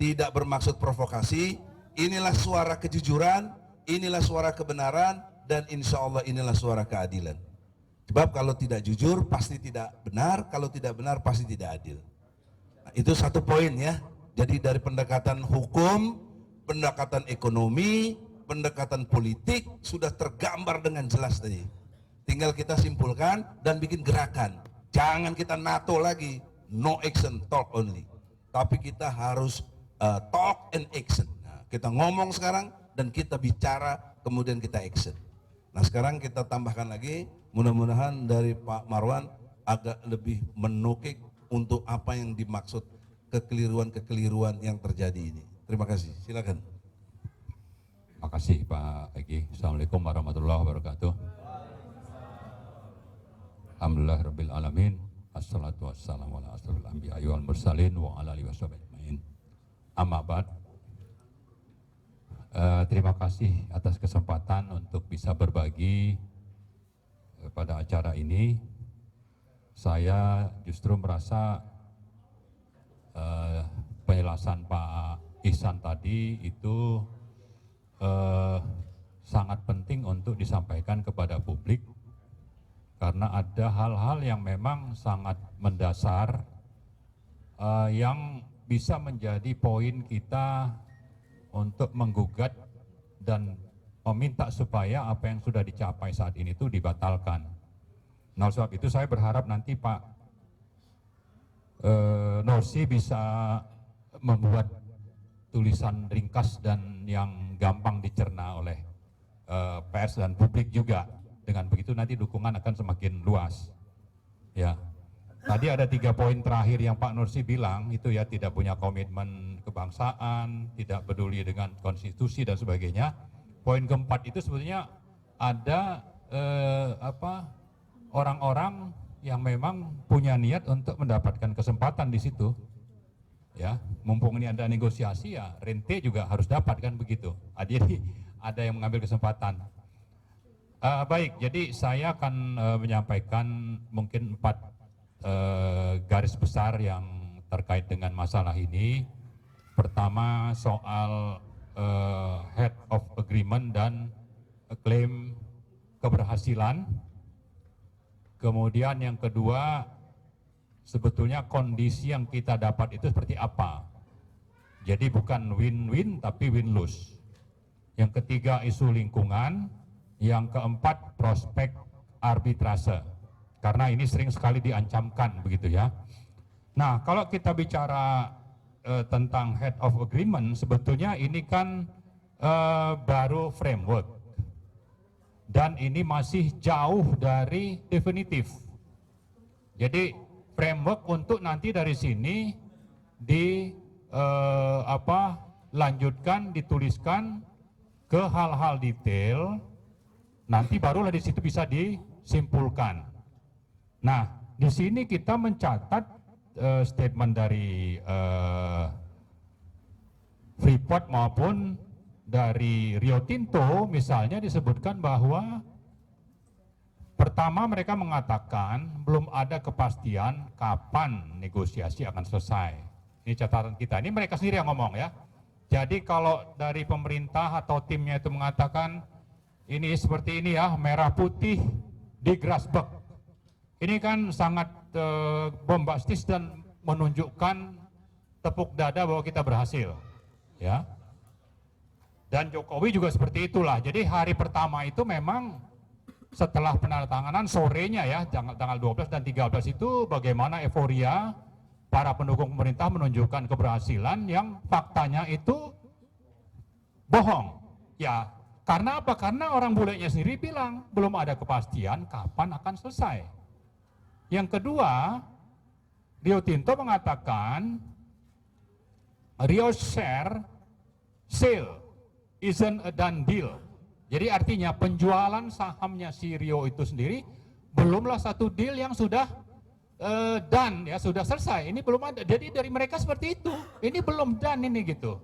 tidak bermaksud provokasi, inilah suara kejujuran, inilah suara kebenaran, dan insya Allah inilah suara keadilan. Sebab kalau tidak jujur pasti tidak benar, kalau tidak benar pasti tidak adil. Nah, itu satu poin ya. Jadi dari pendekatan hukum, pendekatan ekonomi, pendekatan politik sudah tergambar dengan jelas tadi. Tinggal kita simpulkan dan bikin gerakan. Jangan kita NATO lagi, no action, talk only. Tapi kita harus talk and action. Nah, kita ngomong sekarang dan kita bicara, kemudian kita action. Nah sekarang kita tambahkan lagi, mudah-mudahan dari Pak Marwan agak lebih menukik untuk apa yang dimaksud kekeliruan-kekeliruan yang terjadi ini. Terima kasih, silakan. Terima kasih Pak Egi. Assalamualaikum warahmatullahi wabarakatuh. Alhamdulillah alamin. Assalatu wassalamu ala asrofil anbiya wal mursalin wa ala alihi washabihi. Amma ba'd. Terima kasih atas kesempatan untuk bisa berbagi pada acara ini. Saya justru merasa penjelasan Pak Ihsan tadi itu sangat penting untuk disampaikan kepada publik, karena ada hal-hal yang memang sangat mendasar yang bisa menjadi poin kita untuk menggugat dan meminta supaya apa yang sudah dicapai saat ini itu dibatalkan. Nah, sebab itu saya berharap nanti Pak Norsi bisa membuat tulisan ringkas dan yang gampang dicerna oleh pers dan publik juga. Dengan begitu nanti dukungan akan semakin luas. Ya. Tadi ada 3 poin terakhir yang Pak Nursi bilang itu ya, tidak punya komitmen kebangsaan, tidak peduli dengan konstitusi dan sebagainya. Poin keempat itu sebetulnya ada orang-orang yang memang punya niat untuk mendapatkan kesempatan di situ. Ya, mumpung ini ada negosiasi ya, rente juga harus dapat kan begitu. Jadi ada yang mengambil kesempatan. Baik, jadi saya akan menyampaikan mungkin 4 garis besar yang terkait dengan masalah ini. Pertama soal head of agreement dan klaim keberhasilan. Kemudian yang kedua, sebetulnya kondisi yang kita dapat itu seperti apa. Jadi bukan win-win tapi win-lose. Yang ketiga isu lingkungan. Yang keempat prospek arbitrase. Karena ini sering sekali diancamkan begitu ya. Nah kalau kita bicara tentang head of agreement, sebetulnya ini kan baru framework. Dan ini masih jauh dari definitif. Jadi framework untuk nanti dari sini lanjutkan, dituliskan ke hal-hal detail. Nanti barulah di situ bisa disimpulkan. Nah, di sini kita mencatat statement dari Freeport maupun dari Rio Tinto misalnya disebutkan bahwa pertama mereka mengatakan belum ada kepastian kapan negosiasi akan selesai. Ini catatan kita, ini mereka sendiri yang ngomong ya. Jadi kalau dari pemerintah atau timnya itu mengatakan ini seperti ini ya, merah putih di Grasberg. Ini kan sangat bombastis dan menunjukkan tepuk dada bahwa kita berhasil. Ya. Dan Jokowi juga seperti itulah. Jadi hari pertama itu memang setelah penandatanganan sorenya ya, tanggal 12 dan 13 itu bagaimana euforia para pendukung pemerintah menunjukkan keberhasilan yang faktanya itu bohong. Ya, karena apa? Karena orang bulenya sendiri bilang belum ada kepastian kapan akan selesai. Yang kedua, Rio Tinto mengatakan Rio share sale isn't a done deal. Jadi artinya penjualan sahamnya si Rio itu sendiri belumlah satu deal yang sudah done ya, sudah selesai. Ini belum ada. Jadi dari mereka seperti itu. Ini belum done ini gitu.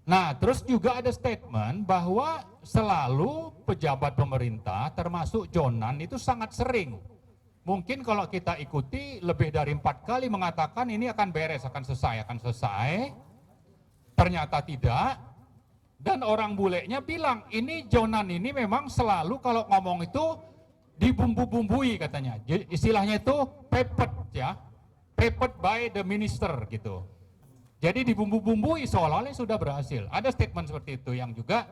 Nah, terus juga ada statement bahwa selalu pejabat pemerintah termasuk Jonan itu sangat sering. Mungkin kalau kita ikuti lebih dari 4 kali mengatakan ini akan beres, akan selesai. Ternyata tidak. Dan orang bulenya bilang, ini Jonan ini memang selalu kalau ngomong itu dibumbu-bumbui katanya. Jadi istilahnya itu pepet ya, pepet by the minister gitu. Jadi dibumbu-bumbui seolah-olah sudah berhasil. Ada statement seperti itu yang juga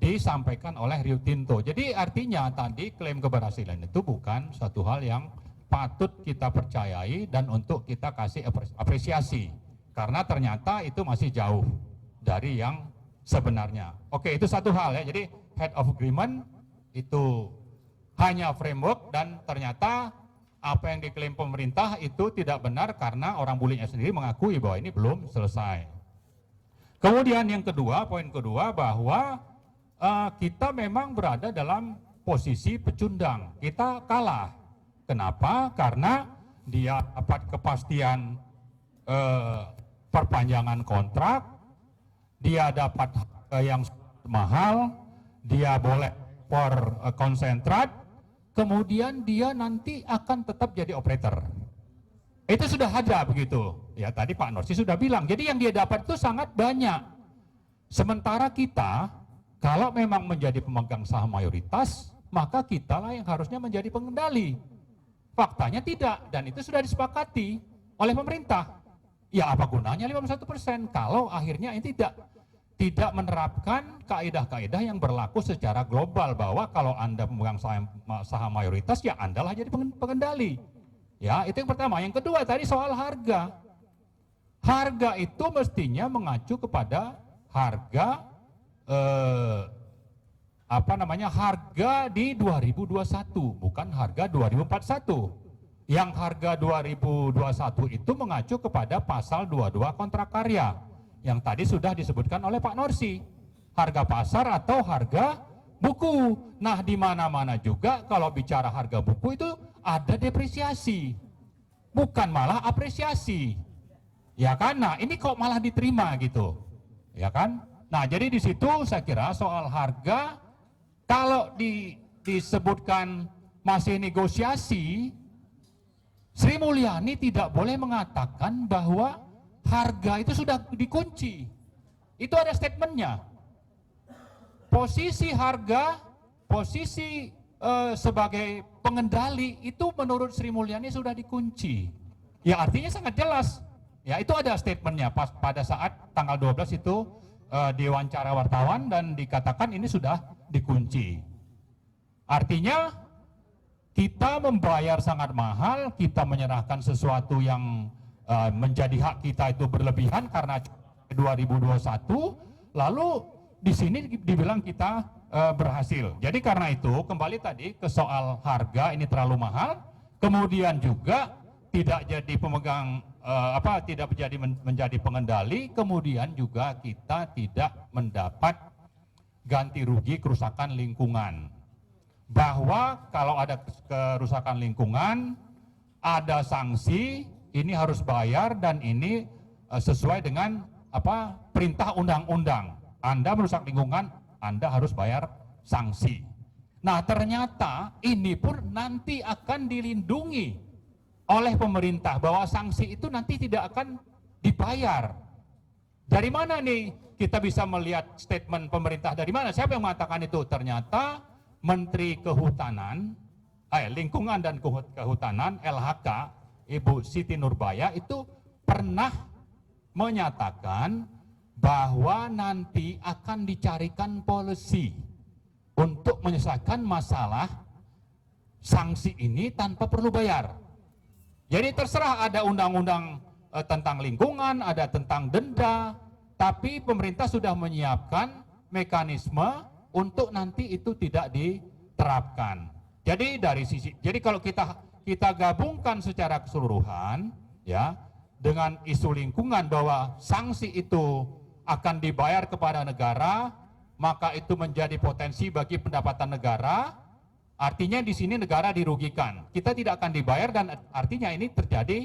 disampaikan oleh Rio Tinto. Jadi artinya tadi klaim keberhasilan itu bukan suatu hal yang patut kita percayai dan untuk kita kasih apresiasi. Karena ternyata itu masih jauh dari yang sebenarnya. Oke, itu satu hal ya. Jadi head of agreement itu hanya framework dan ternyata apa yang diklaim pemerintah itu tidak benar karena orang bulenya sendiri mengakui bahwa ini belum selesai. Kemudian yang kedua, poin kedua bahwa kita memang berada dalam posisi pecundang. Kita kalah. Kenapa? Karena dia dapat kepastian perpanjangan kontrak, dia dapat yang mahal, dia boleh for konsentrat, kemudian dia nanti akan tetap jadi operator. Itu sudah ada begitu. Ya tadi Pak Norsi sudah bilang. Jadi yang dia dapat itu sangat banyak. Sementara kita, kalau memang menjadi pemegang saham mayoritas, maka kita lah yang harusnya menjadi pengendali. Faktanya tidak, dan itu sudah disepakati oleh pemerintah. Ya apa gunanya 51% kalau akhirnya ini tidak menerapkan kaidah-kaidah yang berlaku secara global bahwa kalau Anda pemegang saham mayoritas ya Anda lah jadi pengendali. Ya, itu yang pertama. Yang kedua tadi soal harga. Harga itu mestinya mengacu kepada harga harga di 2021, bukan harga 2041. Yang harga 2021 itu mengacu kepada pasal 22 kontrak karya yang tadi sudah disebutkan oleh Pak Norsi. Harga pasar atau harga buku. Nah, di mana-mana juga kalau bicara harga buku itu ada depresiasi. Bukan malah apresiasi. Ya kan? Nah, ini kok malah diterima gitu. Ya kan? Nah, jadi di situ saya kira soal harga kalau disebutkan masih negosiasi, Sri Mulyani tidak boleh mengatakan bahwa harga itu sudah dikunci. Itu ada statementnya. Posisi harga, posisi sebagai pengendali itu menurut Sri Mulyani sudah dikunci. Ya artinya sangat jelas. Ya itu ada statementnya pas pada saat tanggal 12 itu diwawancara wartawan dan dikatakan ini sudah dikunci. Artinya kita membayar sangat mahal, kita menyerahkan sesuatu yang menjadi hak kita itu berlebihan karena 2021, lalu di sini dibilang kita berhasil. Jadi karena itu kembali tadi ke soal harga ini terlalu mahal, kemudian juga tidak jadi pemegang tidak menjadi pengendali, kemudian juga kita tidak mendapat ganti rugi kerusakan lingkungan. Bahwa kalau ada kerusakan lingkungan, ada sanksi, ini harus bayar dan ini sesuai dengan perintah undang-undang. Anda merusak lingkungan, Anda harus bayar sanksi. Nah, ternyata ini pun nanti akan dilindungi oleh pemerintah, bahwa sanksi itu nanti tidak akan dibayar. Dari mana nih kita bisa melihat statement pemerintah? Dari mana? Siapa yang mengatakan itu? Ternyata Menteri Lingkungan dan Kehutanan LHK, Ibu Siti Nurbaya itu pernah menyatakan bahwa nanti akan dicarikan policy untuk menyelesaikan masalah sanksi ini tanpa perlu bayar. Jadi terserah ada undang-undang tentang lingkungan, ada tentang denda, tapi pemerintah sudah menyiapkan mekanisme untuk nanti itu tidak diterapkan. Jadi jadi kalau kita gabungkan secara keseluruhan ya dengan isu lingkungan bahwa sanksi itu akan dibayar kepada negara, maka itu menjadi potensi bagi pendapatan negara. Artinya di sini negara dirugikan. Kita tidak akan dibayar dan artinya ini terjadi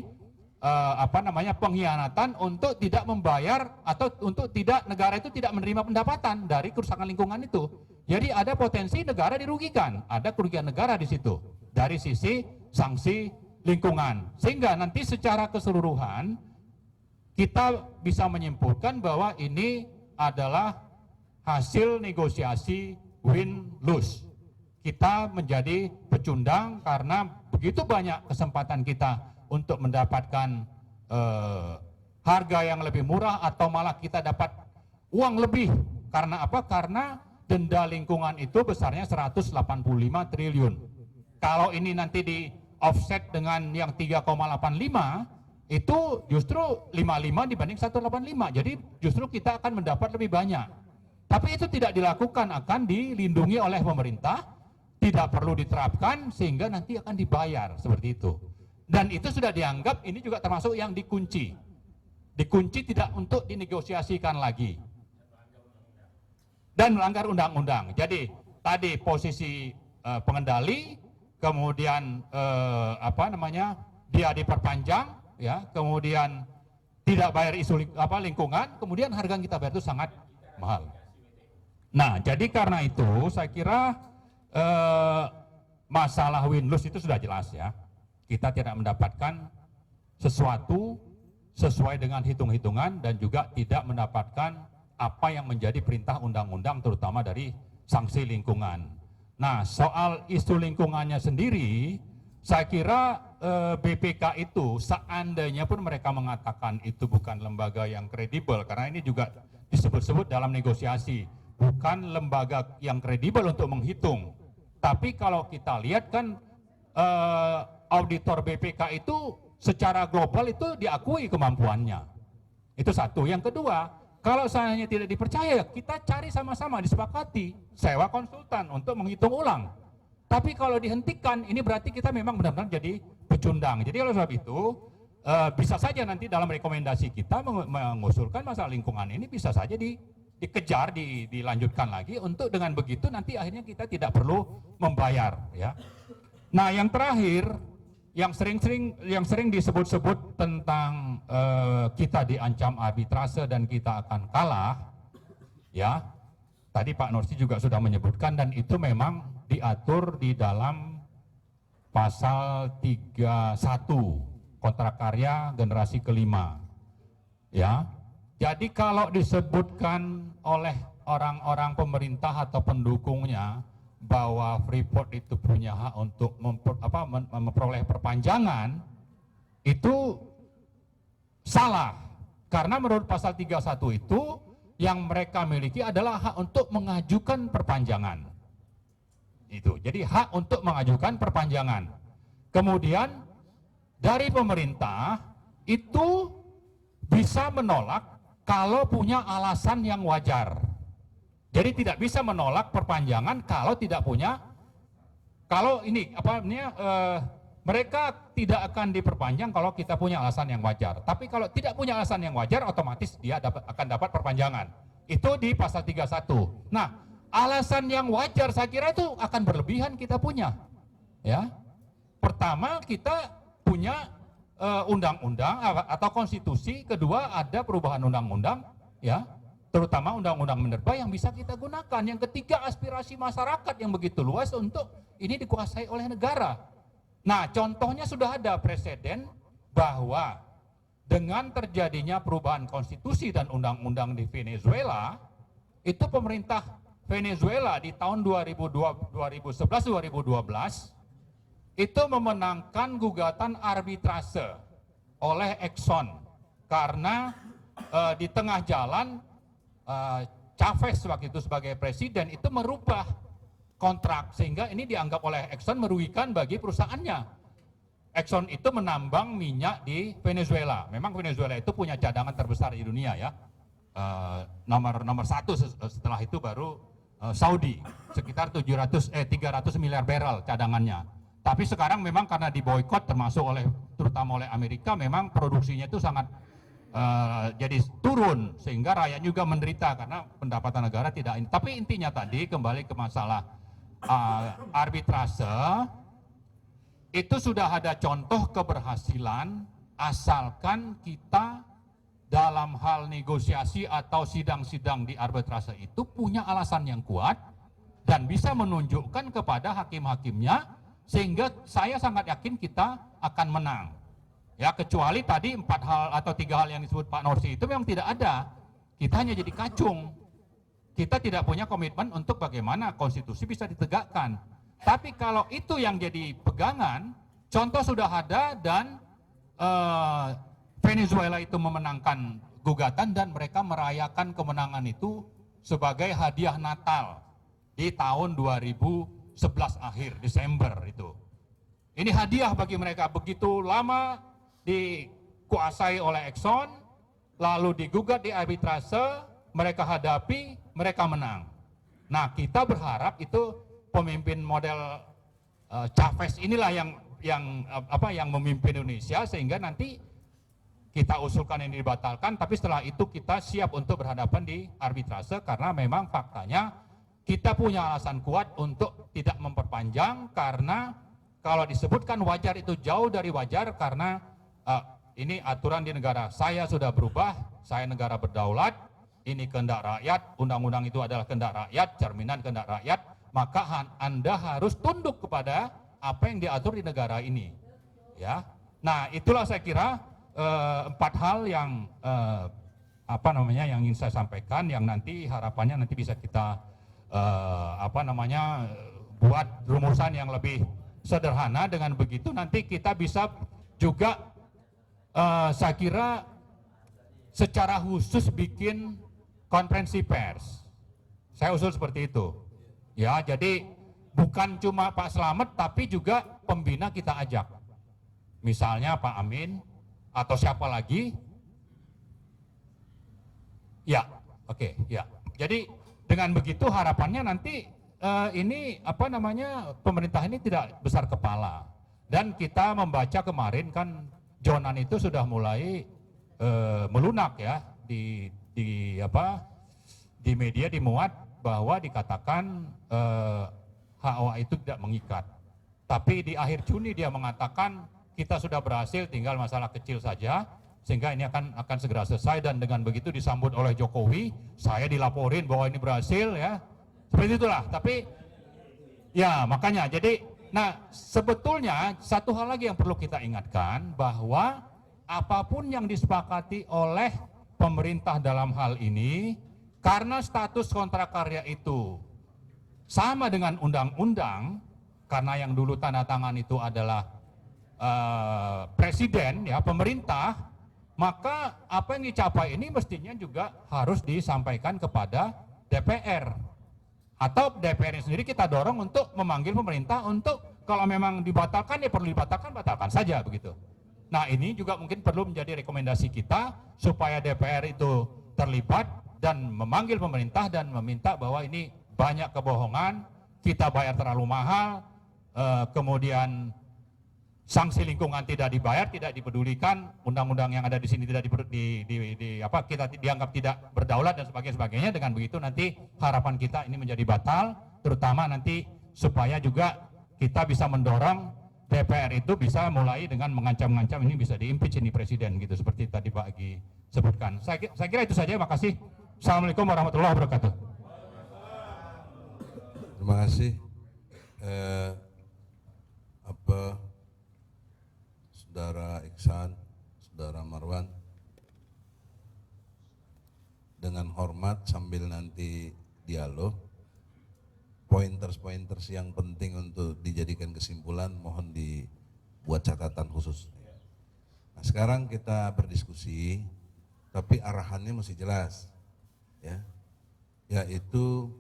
pengkhianatan untuk tidak membayar atau untuk negara itu tidak menerima pendapatan dari kerusakan lingkungan itu. Jadi ada potensi negara dirugikan, ada kerugian negara di situ dari sisi sanksi lingkungan. Sehingga nanti secara keseluruhan kita bisa menyimpulkan bahwa ini adalah hasil negosiasi win-lose. Kita menjadi pecundang karena begitu banyak kesempatan kita untuk mendapatkan harga yang lebih murah atau malah kita dapat uang lebih. Karena apa? Karena denda lingkungan itu besarnya 185 triliun. Kalau ini nanti di offset dengan yang 3,85 itu justru 55 dibanding 185. Jadi justru kita akan mendapat lebih banyak. Tapi itu tidak dilakukan, akan dilindungi oleh pemerintah, tidak perlu diterapkan sehingga nanti akan dibayar seperti itu. Dan itu sudah dianggap ini juga termasuk yang dikunci. Dikunci tidak untuk dinegosiasikan lagi. Dan melanggar undang-undang. Jadi tadi posisi pengendali, kemudian dia diperpanjang, ya, kemudian tidak bayar isu lingkungan, kemudian harga yang kita bayar itu sangat mahal. Nah, jadi karena itu saya kira masalah win-lose itu sudah jelas ya. Kita tidak mendapatkan sesuatu sesuai dengan hitung-hitungan dan juga tidak mendapatkan apa yang menjadi perintah undang-undang terutama dari sanksi lingkungan. Nah, soal isu lingkungannya sendiri, saya kira BPK itu seandainya pun mereka mengatakan itu bukan lembaga yang kredibel, karena ini juga disebut-sebut dalam negosiasi, bukan lembaga yang kredibel untuk menghitung. Tapi kalau kita lihat kan auditor BPK itu secara global itu diakui kemampuannya. Itu satu. Yang kedua, kalau seandainya tidak dipercaya, kita cari sama-sama, disepakati, sewa konsultan untuk menghitung ulang. Tapi kalau dihentikan, ini berarti kita memang benar-benar jadi pecundang. Jadi oleh sebab itu, bisa saja nanti dalam rekomendasi kita mengusulkan masalah lingkungan ini bisa saja dikejar, dilanjutkan lagi, untuk dengan begitu nanti akhirnya kita tidak perlu membayar. Ya. Nah, yang terakhir, yang sering disebut-sebut tentang kita diancam arbitrase dan kita akan kalah, ya. Tadi Pak Nursi juga sudah menyebutkan dan itu memang diatur di dalam pasal 31 kontrak karya generasi kelima. Ya. Jadi kalau disebutkan oleh orang-orang pemerintah atau pendukungnya bahwa Freeport itu punya hak untuk memperoleh perpanjangan, itu salah. Karena menurut pasal 31 itu yang mereka miliki adalah hak untuk mengajukan perpanjangan. Itu. Jadi hak untuk mengajukan perpanjangan. Kemudian dari pemerintah itu bisa menolak kalau punya alasan yang wajar. Jadi tidak bisa menolak perpanjangan kalau tidak punya, mereka tidak akan diperpanjang kalau kita punya alasan yang wajar. Tapi kalau tidak punya alasan yang wajar, otomatis dia akan dapat perpanjangan. Itu di pasal 31. Nah, alasan yang wajar saya kira itu akan berlebihan kita punya. Ya. Pertama, kita punya undang-undang atau konstitusi, kedua ada perubahan undang-undang, ya. terutama undang-undang minerba yang bisa kita gunakan. Yang ketiga, aspirasi masyarakat yang begitu luas untuk ini dikuasai oleh negara. Nah, contohnya sudah ada presiden bahwa dengan terjadinya perubahan konstitusi dan undang-undang di Venezuela, itu pemerintah Venezuela di tahun 2011-2012 itu memenangkan gugatan arbitrase oleh Exxon karena di tengah jalan Chavez waktu itu sebagai presiden itu merubah kontrak sehingga ini dianggap oleh Exxon merugikan bagi perusahaannya. Exxon itu menambang minyak di Venezuela. Memang Venezuela itu punya cadangan terbesar di dunia ya. Nomor satu setelah itu baru Saudi sekitar 300 miliar barrel cadangannya. Tapi sekarang memang karena diboikot termasuk terutama oleh Amerika, memang produksinya itu sangat jadi turun sehingga rakyat juga menderita karena pendapatan negara tidak ini. Tapi intinya tadi kembali ke masalah arbitrase, itu sudah ada contoh keberhasilan asalkan kita dalam hal negosiasi atau sidang-sidang di arbitrase itu punya alasan yang kuat dan bisa menunjukkan kepada hakim-hakimnya, sehingga saya sangat yakin kita akan menang. Ya, kecuali tadi 4 hal atau 3 hal yang disebut Pak Norsi itu memang tidak ada. Kita hanya jadi kacung. Kita tidak punya komitmen untuk bagaimana konstitusi bisa ditegakkan. Tapi kalau itu yang jadi pegangan, contoh sudah ada dan Venezuela itu memenangkan gugatan dan mereka merayakan kemenangan itu sebagai hadiah Natal di tahun 2011 akhir Desember itu. Ini hadiah bagi mereka, begitu lama dikuasai oleh Exxon, lalu digugat di arbitrase, mereka hadapi, mereka menang. Nah, kita berharap itu pemimpin model Chavez inilah yang memimpin Indonesia sehingga nanti kita usulkan ini dibatalkan, tapi setelah itu kita siap untuk berhadapan di arbitrase karena memang faktanya kita punya alasan kuat untuk tidak memperpanjang karena kalau disebutkan wajar itu jauh dari wajar karena ini aturan di negara saya sudah berubah, saya negara berdaulat, ini kehendak rakyat, undang-undang itu adalah kehendak rakyat, cerminan kehendak rakyat, maka Anda harus tunduk kepada apa yang diatur di negara ini. Ya, nah itulah saya kira 4 hal yang yang ingin saya sampaikan yang nanti harapannya nanti bisa kita buat rumusan yang lebih sederhana. Dengan begitu nanti kita bisa juga saya kira secara khusus bikin konferensi pers. Saya usul seperti itu. Ya, jadi bukan cuma Pak Slamet tapi juga pembina kita ajak. Misalnya Pak Amin atau siapa lagi? Ya, oke, ya. Jadi dengan begitu harapannya nanti pemerintah ini tidak besar kepala. Dan kita membaca kemarin kan Jonan itu sudah mulai melunak ya di media dimuat bahwa dikatakan HOA itu tidak mengikat. Tapi di akhir Juni dia mengatakan kita sudah berhasil, tinggal masalah kecil saja, sehingga ini akan segera selesai dan dengan begitu disambut oleh Jokowi, saya dilaporin bahwa ini berhasil ya, seperti itulah. Tapi ya makanya jadi, nah sebetulnya satu hal lagi yang perlu kita ingatkan bahwa apapun yang disepakati oleh pemerintah dalam hal ini, karena status kontrak karya itu sama dengan undang-undang, karena yang dulu tanda tangan itu adalah presiden ya, pemerintah, maka apa yang dicapai ini mestinya juga harus disampaikan kepada DPR atau DPR sendiri kita dorong untuk memanggil pemerintah untuk kalau memang dibatalkan ya perlu dibatalkan, batalkan saja begitu. Nah ini juga mungkin perlu menjadi rekomendasi kita supaya DPR itu terlibat dan memanggil pemerintah dan meminta bahwa ini banyak kebohongan, kita bayar terlalu mahal, kemudian sanksi lingkungan tidak dibayar, tidak dipedulikan, undang-undang yang ada di sini tidak kita dianggap tidak berdaulat dan sebagainya. Dengan begitu nanti harapan kita ini menjadi batal, terutama nanti supaya juga kita bisa mendorong DPR itu bisa mulai dengan mengancam-ngancam ini bisa di-impeach ini presiden gitu, seperti tadi Pak Agi sebutkan. Saya kira itu saja, makasih. Assalamualaikum warahmatullahi wabarakatuh. Terima kasih. Saudara Iksan, Saudara Marwan, dengan hormat sambil nanti dialog, pointers yang penting untuk dijadikan kesimpulan mohon dibuat catatan khusus. Nah, sekarang kita berdiskusi, tapi arahannya mesti jelas, ya, yaitu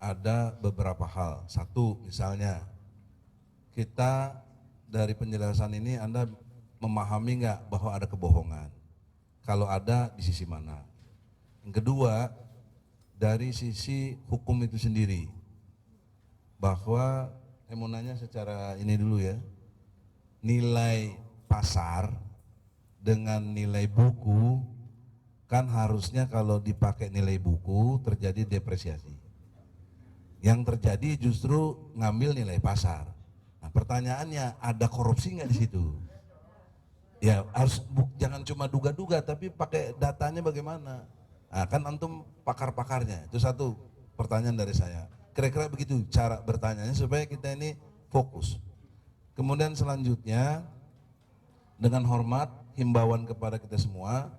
ada beberapa hal. Satu, misalnya kita dari penjelasan ini Anda memahami nggak bahwa ada kebohongan? Kalau ada, di sisi mana? Yang kedua, dari sisi hukum itu sendiri, bahwa saya mau nanya secara ini dulu ya, nilai pasar dengan nilai buku kan harusnya kalau dipakai nilai buku terjadi depresiasi. Yang terjadi justru ngambil nilai pasar. Nah, pertanyaannya, ada korupsi nggak di situ? Ya harus jangan cuma duga-duga, tapi pakai datanya bagaimana. Nah, kan antum pakar-pakarnya. Itu satu pertanyaan dari saya. Kira-kira begitu cara bertanyanya supaya kita ini fokus. Kemudian selanjutnya, dengan hormat himbauan kepada kita semua.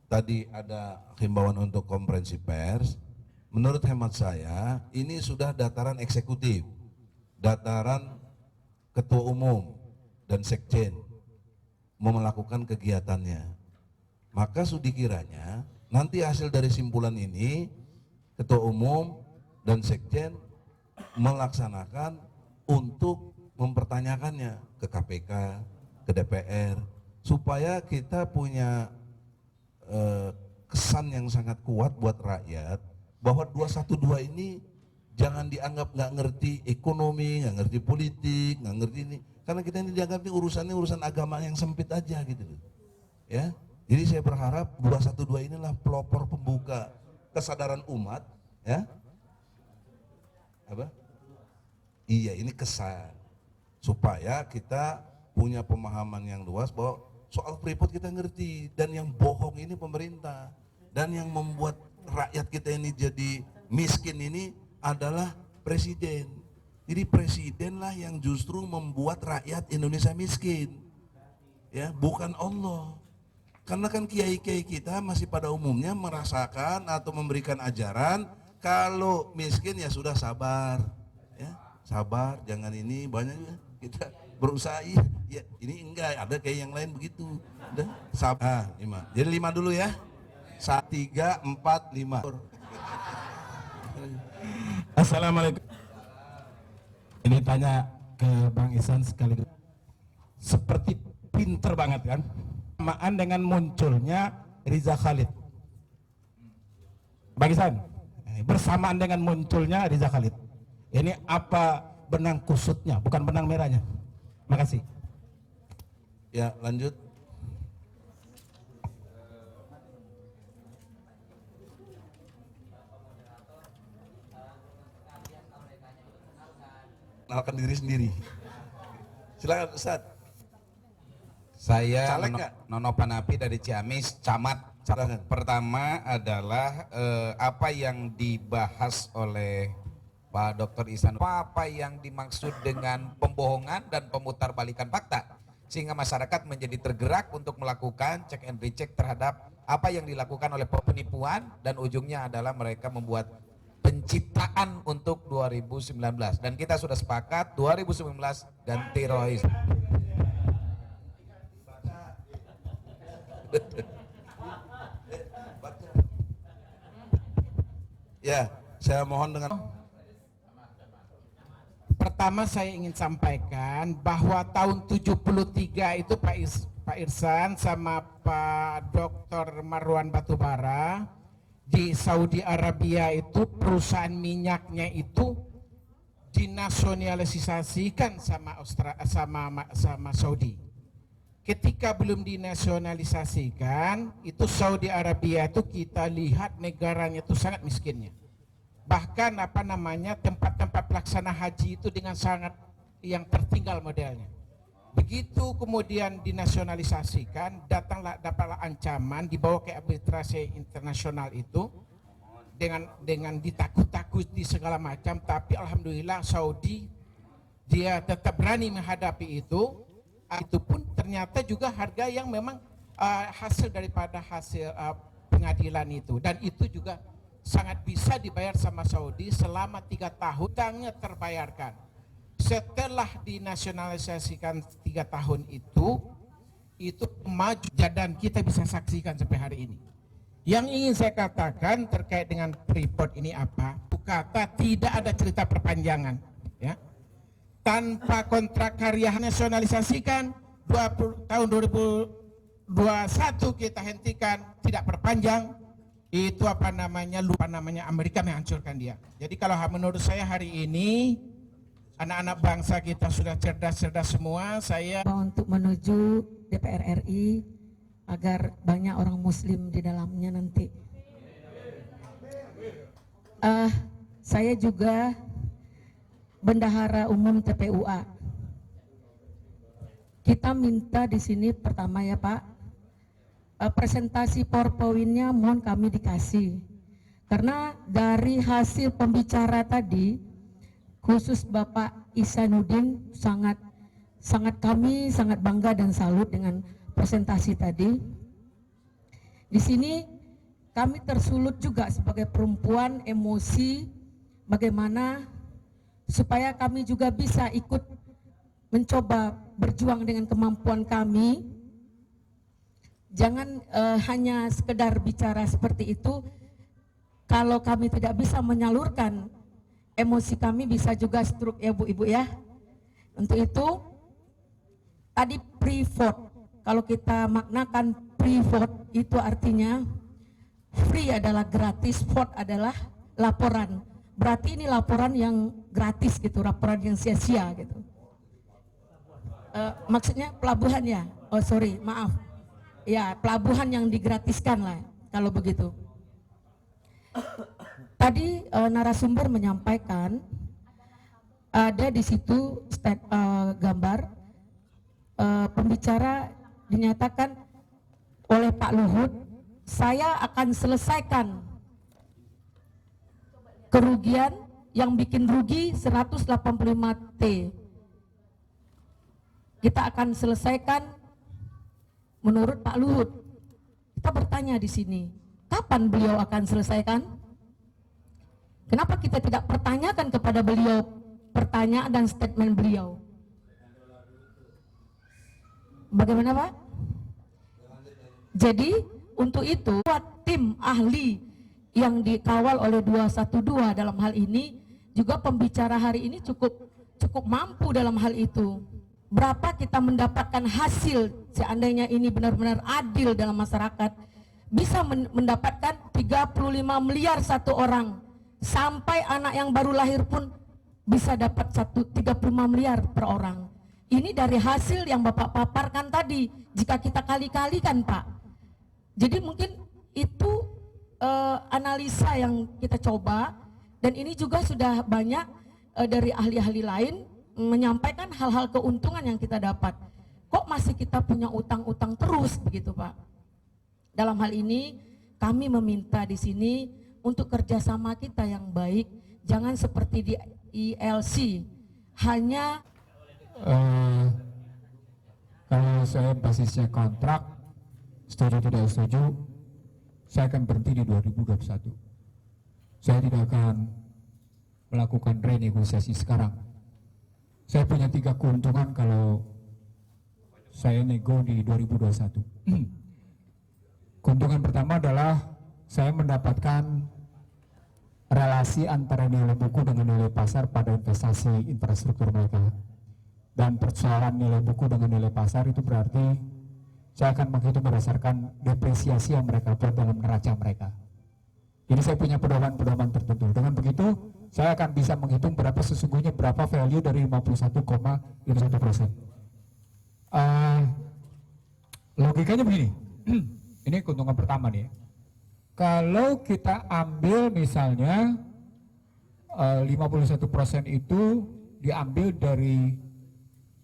Tadi ada himbauan untuk konferensi pers. Menurut hemat saya, ini sudah dataran eksekutif, dataran ketua umum dan sekjen mau melakukan kegiatannya. Maka studi kiranya nanti hasil dari simpulan ini ketua umum dan sekjen melaksanakan untuk mempertanyakannya ke KPK, ke DPR, supaya kita punya kesan yang sangat kuat buat rakyat bahwa 212 ini jangan dianggap nggak ngerti ekonomi, nggak ngerti politik, nggak ngerti ini. Karena kita ini dianggap ini urusan agama yang sempit aja gitu. Ya, jadi saya berharap 212 inilah pelopor pembuka kesadaran umat, ya. Apa? Iya, ini kesan supaya kita punya pemahaman yang luas bahwa soal Freeport kita ngerti, dan yang bohong ini pemerintah, dan yang membuat rakyat kita ini jadi miskin ini adalah presiden. Jadi presidenlah yang justru membuat rakyat Indonesia miskin, ya, bukan Allah. Karena kan kiai-kiai kita masih pada umumnya merasakan atau memberikan ajaran kalau miskin ya sudah sabar, ya, sabar, jangan ini banyak ya, kita berusaha, ya ini enggak, ada kayak yang lain begitu. Udah sabar. 5. Jadi 5 dulu ya. 1, 3, 4, 5. Assalamualaikum. Ini tanya ke Bang Ihsan sekali. Seperti pinter banget kan? Samaan dengan munculnya Riza Khalid. Bang Ihsan, bersamaan dengan munculnya Riza Khalid. Ini apa benang kusutnya, bukan benang merahnya? Makasih. Ya, lanjut. Kenalkan diri sendiri. Silakan Ustaz. Saya Caleg nggak? Nono Panapi dari Ciamis, Camat. Silakan. Pertama adalah apa yang dibahas oleh Pak Dr. Ihsan, apa yang dimaksud dengan pembohongan dan pemutarbalikan fakta, sehingga masyarakat menjadi tergerak untuk melakukan cek and recheck terhadap apa yang dilakukan oleh penipuan, dan ujungnya adalah mereka membuat pencitraan untuk 2019, dan kita sudah sepakat 2019 ganti Rois. Ya, saya mohon dengan Pertama saya ingin sampaikan bahwa tahun 73 itu Pak Ihsan sama Pak Dr. Marwan Batubara di Saudi Arabia itu perusahaan minyaknya itu dinasionalisasikan sama Saudi. Ketika belum dinasionalisasikan, itu Saudi Arabia itu kita lihat negaranya itu sangat miskinnya. Bahkan tempat-tempat pelaksana haji itu dengan sangat yang tertinggal modelnya. Begitu kemudian dinasionalisasikan, dapatlah ancaman dibawa ke arbitrase internasional itu, dengan ditakut-takuti segala macam, tapi alhamdulillah Saudi dia tetap berani menghadapi itu. Itu pun ternyata juga harga yang memang hasil daripada hasil pengadilan itu, dan itu juga sangat bisa dibayar sama Saudi selama 3 tahun, hutangnya terbayarkan. Setelah dinasionalisasikan 3 tahun itu maju, dan kita bisa saksikan sampai hari ini. Yang ingin saya katakan terkait dengan Freeport ini apa? Kata tidak ada cerita perpanjangan, ya. Tanpa kontrak karya nasionalisasikan, tahun 2021 kita hentikan, tidak perpanjang, itu apa namanya Amerika menghancurkan dia. Jadi kalau menurut saya hari ini anak-anak bangsa kita sudah cerdas-cerdas semua. Saya untuk menuju DPR RI agar banyak orang Muslim di dalamnya nanti. Saya juga Bendahara Umum TPUA. Kita minta di sini pertama ya Pak, presentasi PowerPoint-nya mohon kami dikasih. Karena dari hasil pembicara tadi, khusus Bapak Ihsanuddin sangat kami sangat bangga dan salut dengan presentasi tadi. Di sini kami tersulut juga sebagai perempuan, emosi bagaimana supaya kami juga bisa ikut mencoba berjuang dengan kemampuan kami. Jangan hanya sekedar bicara seperti itu, kalau kami tidak bisa menyalurkan emosi kami bisa juga stroke ya Bu Ibu ya. Untuk itu tadi pre-vote, kalau kita maknakan pre-vote itu artinya free adalah gratis, vote adalah laporan. Berarti ini laporan yang gratis gitu, laporan yang sia-sia gitu. Maksudnya pelabuhan ya? Oh sorry, maaf. Ya pelabuhan yang digratiskan lah kalau begitu. Tadi narasumber menyampaikan ada di situ gambar pembicara dinyatakan oleh Pak Luhut, saya akan selesaikan kerugian yang bikin rugi 185 T. Kita akan selesaikan menurut Pak Luhut. Kita bertanya di sini, kapan beliau akan selesaikan? Kenapa kita tidak pertanyakan kepada beliau pertanyaan dan statement beliau? Bagaimana Pak? Jadi untuk itu tim ahli yang dikawal oleh 212 dalam hal ini, juga pembicara hari ini cukup mampu dalam hal itu. Berapa kita mendapatkan hasil seandainya ini benar-benar adil dalam masyarakat, bisa mendapatkan 35 miliar satu orang, sampai anak yang baru lahir pun bisa dapat 35 miliar per orang. Ini dari hasil yang Bapak paparkan tadi, jika kita kali-kalikan Pak. Jadi mungkin itu analisa yang kita coba, dan ini juga sudah banyak dari ahli-ahli lain menyampaikan hal-hal keuntungan yang kita dapat. Kok masih kita punya utang-utang terus begitu Pak? Dalam hal ini kami meminta di sini untuk kerjasama kita yang baik, jangan seperti di ILC hanya kalau saya basisnya kontrak, setuju tidak setuju, saya akan berhenti di 2021. Saya tidak akan melakukan renegosiasi sekarang. Saya punya 3 keuntungan kalau saya nego di 2021. Keuntungan pertama adalah saya mendapatkan relasi antara nilai buku dengan nilai pasar pada investasi infrastruktur mereka. Dan persoalan nilai buku dengan nilai pasar itu berarti saya akan menghitung berdasarkan depresiasi yang mereka buat dalam neraca mereka. Jadi saya punya pedoman-pedoman tertentu. Dengan begitu saya akan bisa menghitung berapa sesungguhnya berapa value dari 51,51%. Logikanya begini. Ini keuntungan pertama nih. Kalau kita ambil misalnya 51% itu diambil dari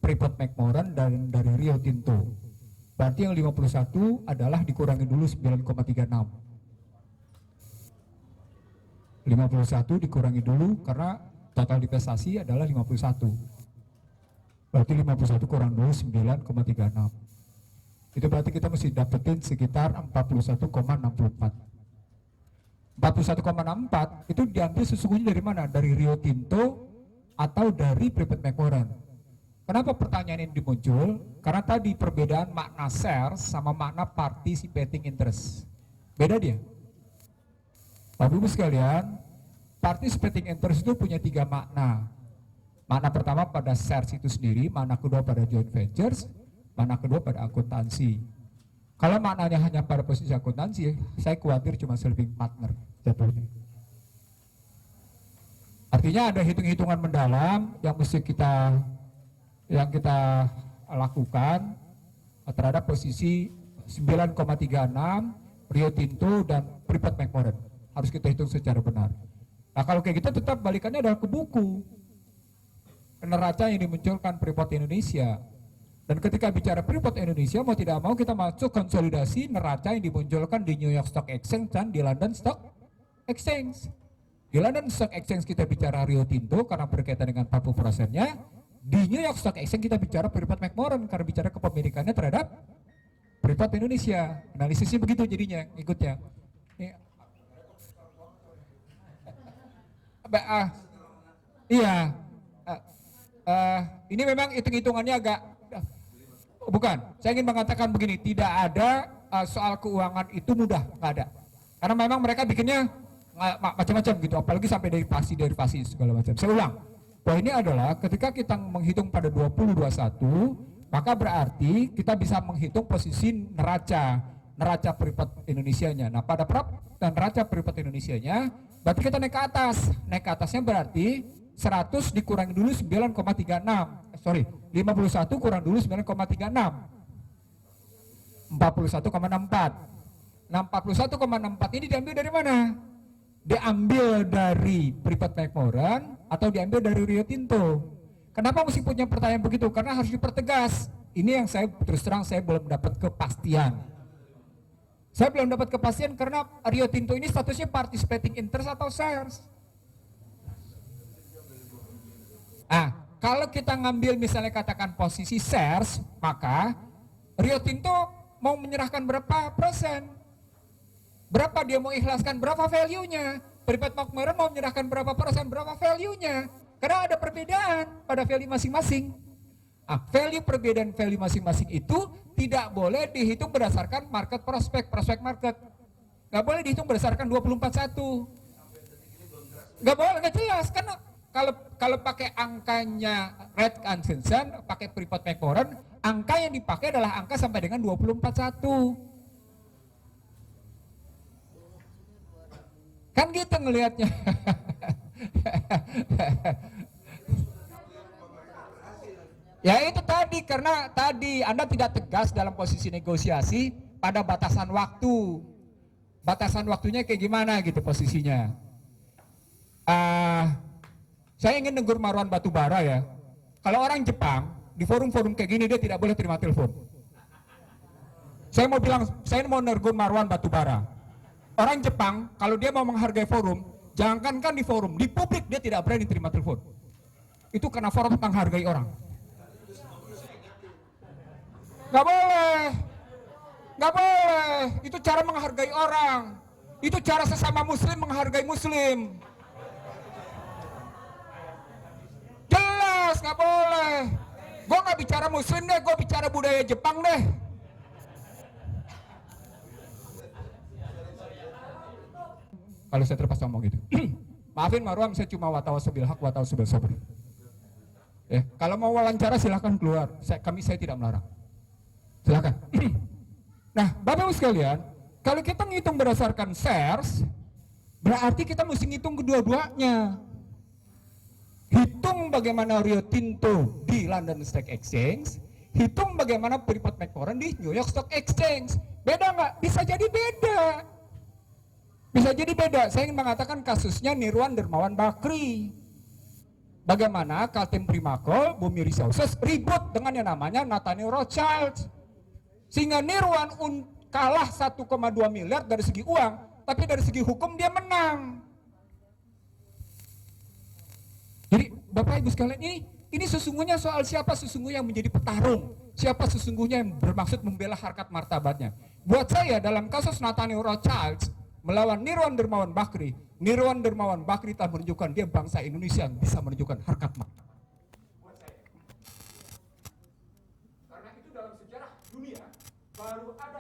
Freeport McMoran dan dari Rio Tinto. Berarti yang 51 adalah dikurangi dulu 9,36. 51 dikurangi dulu karena total divestasi adalah 51. Berarti 51 kurang dulu 9,36. Itu berarti kita mesti dapetin sekitar 41,64. 41,64 itu diambil sesungguhnya dari mana? Dari Rio Tinto atau dari Freeport McMoran. Kenapa pertanyaan ini muncul? Karena tadi perbedaan makna shares sama makna participating interest. Beda dia. Bapak Ibu sekalian, participating interest itu punya 3 makna. Makna pertama pada shares itu sendiri, makna kedua pada joint ventures, makna kedua pada akuntansi. Kalau maknanya hanya pada posisi akuntansi, saya khawatir cuma serving partner jatuhnya. Artinya ada hitung-hitungan mendalam yang mesti kita lakukan terhadap posisi 9,36 Rio Tinto dan Freeport McMoran. Harus kita hitung secara benar. Nah kalau kayak gitu tetap balikannya adalah ke buku neraca yang dimunculkan Freeport Indonesia. Dan ketika bicara Freeport Indonesia, mau tidak mau kita masuk konsolidasi neraca yang dimunculkan di New York Stock Exchange dan di London Stock Exchange. Di London Stock Exchange kita bicara Rio Tinto karena berkaitan dengan 40%-nya. Di New York Stock Exchange kita bicara Freeport McMoran karena bicara kepemilikannya terhadap Freeport Indonesia. Analisisnya begitu jadinya, ikutnya. Iya. Ini memang hitung-hitungannya agak bukan. Saya ingin mengatakan begini, tidak ada soal keuangan itu mudah, nggak ada. Karena memang mereka bikinnya macam-macam gitu, apalagi sampai derivasi segala macam. Saya ulang, poinnya adalah ketika kita menghitung pada 2021, maka berarti kita bisa menghitung posisi neraca Freeport Indonesianya. Nah pada neraca Freeport Indonesianya, berarti kita naik ke atas. Naik ke atasnya berarti 100 dikurangi dulu 9,36. 51 kurang dulu 9,36. 41,64. Nah 41,64 ini diambil dari mana? Diambil dari Freeport McMoran atau diambil dari Rio Tinto. Kenapa mesti punya pertanyaan begitu? Karena harus dipertegas. Ini yang saya terus terang saya belum dapat kepastian. Saya belum dapat kepastian karena Rio Tinto ini statusnya participating interest atau shares. Kalau kita ngambil misalnya katakan posisi shares, maka Rio Tinto mau menyerahkan berapa persen? Berapa dia mau ikhlaskan, berapa value-nya? Freeport McMoran mau menyerahkan berapa persen, berapa value-nya? Karena ada perbedaan pada value masing-masing. Perbedaan value masing-masing itu tidak boleh dihitung berdasarkan market prospek market. Nggak boleh dihitung berdasarkan 24/1. Nggak boleh, nggak jelas. Karena kalau pakai angkanya Red Consensus, pakai Freeport McMoran, angka yang dipakai adalah angka sampai dengan 24/1. Kan gitu ngelihatnya. Ya itu tadi, karena tadi Anda tidak tegas dalam posisi negosiasi pada batasan waktu. Batasan waktunya kayak gimana gitu posisinya. Saya ingin negur Marwan Batubara ya. Kalau orang Jepang di forum-forum kayak gini dia tidak boleh terima telepon. Saya mau negur Marwan Batubara. Orang Jepang kalau dia mau menghargai forum, jangankan di forum, di publik dia tidak berani terima telepon. Itu karena forum menghargai orang. Gak boleh. Gak boleh. Itu cara menghargai orang. Itu cara sesama muslim menghargai muslim. Jelas gak boleh. Gue gak bicara muslim deh, gue bicara budaya Jepang deh. Kalau saya terpaksa ngomong gitu. Maafin Marwan, saya cuma watawasabil haq watawasabil sabr. Ya, kalau mau wawancara silahkan keluar. Saya tidak melarang. Silakan. Nah, Bapak Ibu sekalian, kalau kita ngitung berdasarkan shares, berarti kita mesti ngitung kedua-duanya. Hitung bagaimana Rio Tinto di London Stock Exchange, hitung bagaimana Freeport McMoran di New York Stock Exchange. Beda nggak? Bisa jadi beda. Bisa jadi beda. Saya ingin mengatakan kasusnya Nirwan Dermawan Bakri. Bagaimana Kaltim Primakol, Bumi Resources ribut dengan yang namanya Nathaniel Rothschild. Sehingga Nirwan kalah 1,2 miliar dari segi uang, tapi dari segi hukum dia menang. Bapak Ibu sekalian, ini sesungguhnya soal siapa sesungguhnya yang menjadi petarung, siapa sesungguhnya yang bermaksud membela harkat martabatnya. Buat saya dalam kasus Nathaniel Rothschild melawan Nirwan Dermawan Bakri, Nirwan Dermawan Bakri telah menunjukkan dia bangsa Indonesia yang bisa menunjukkan harkat martabat. Karena itu dalam sejarah dunia baru ada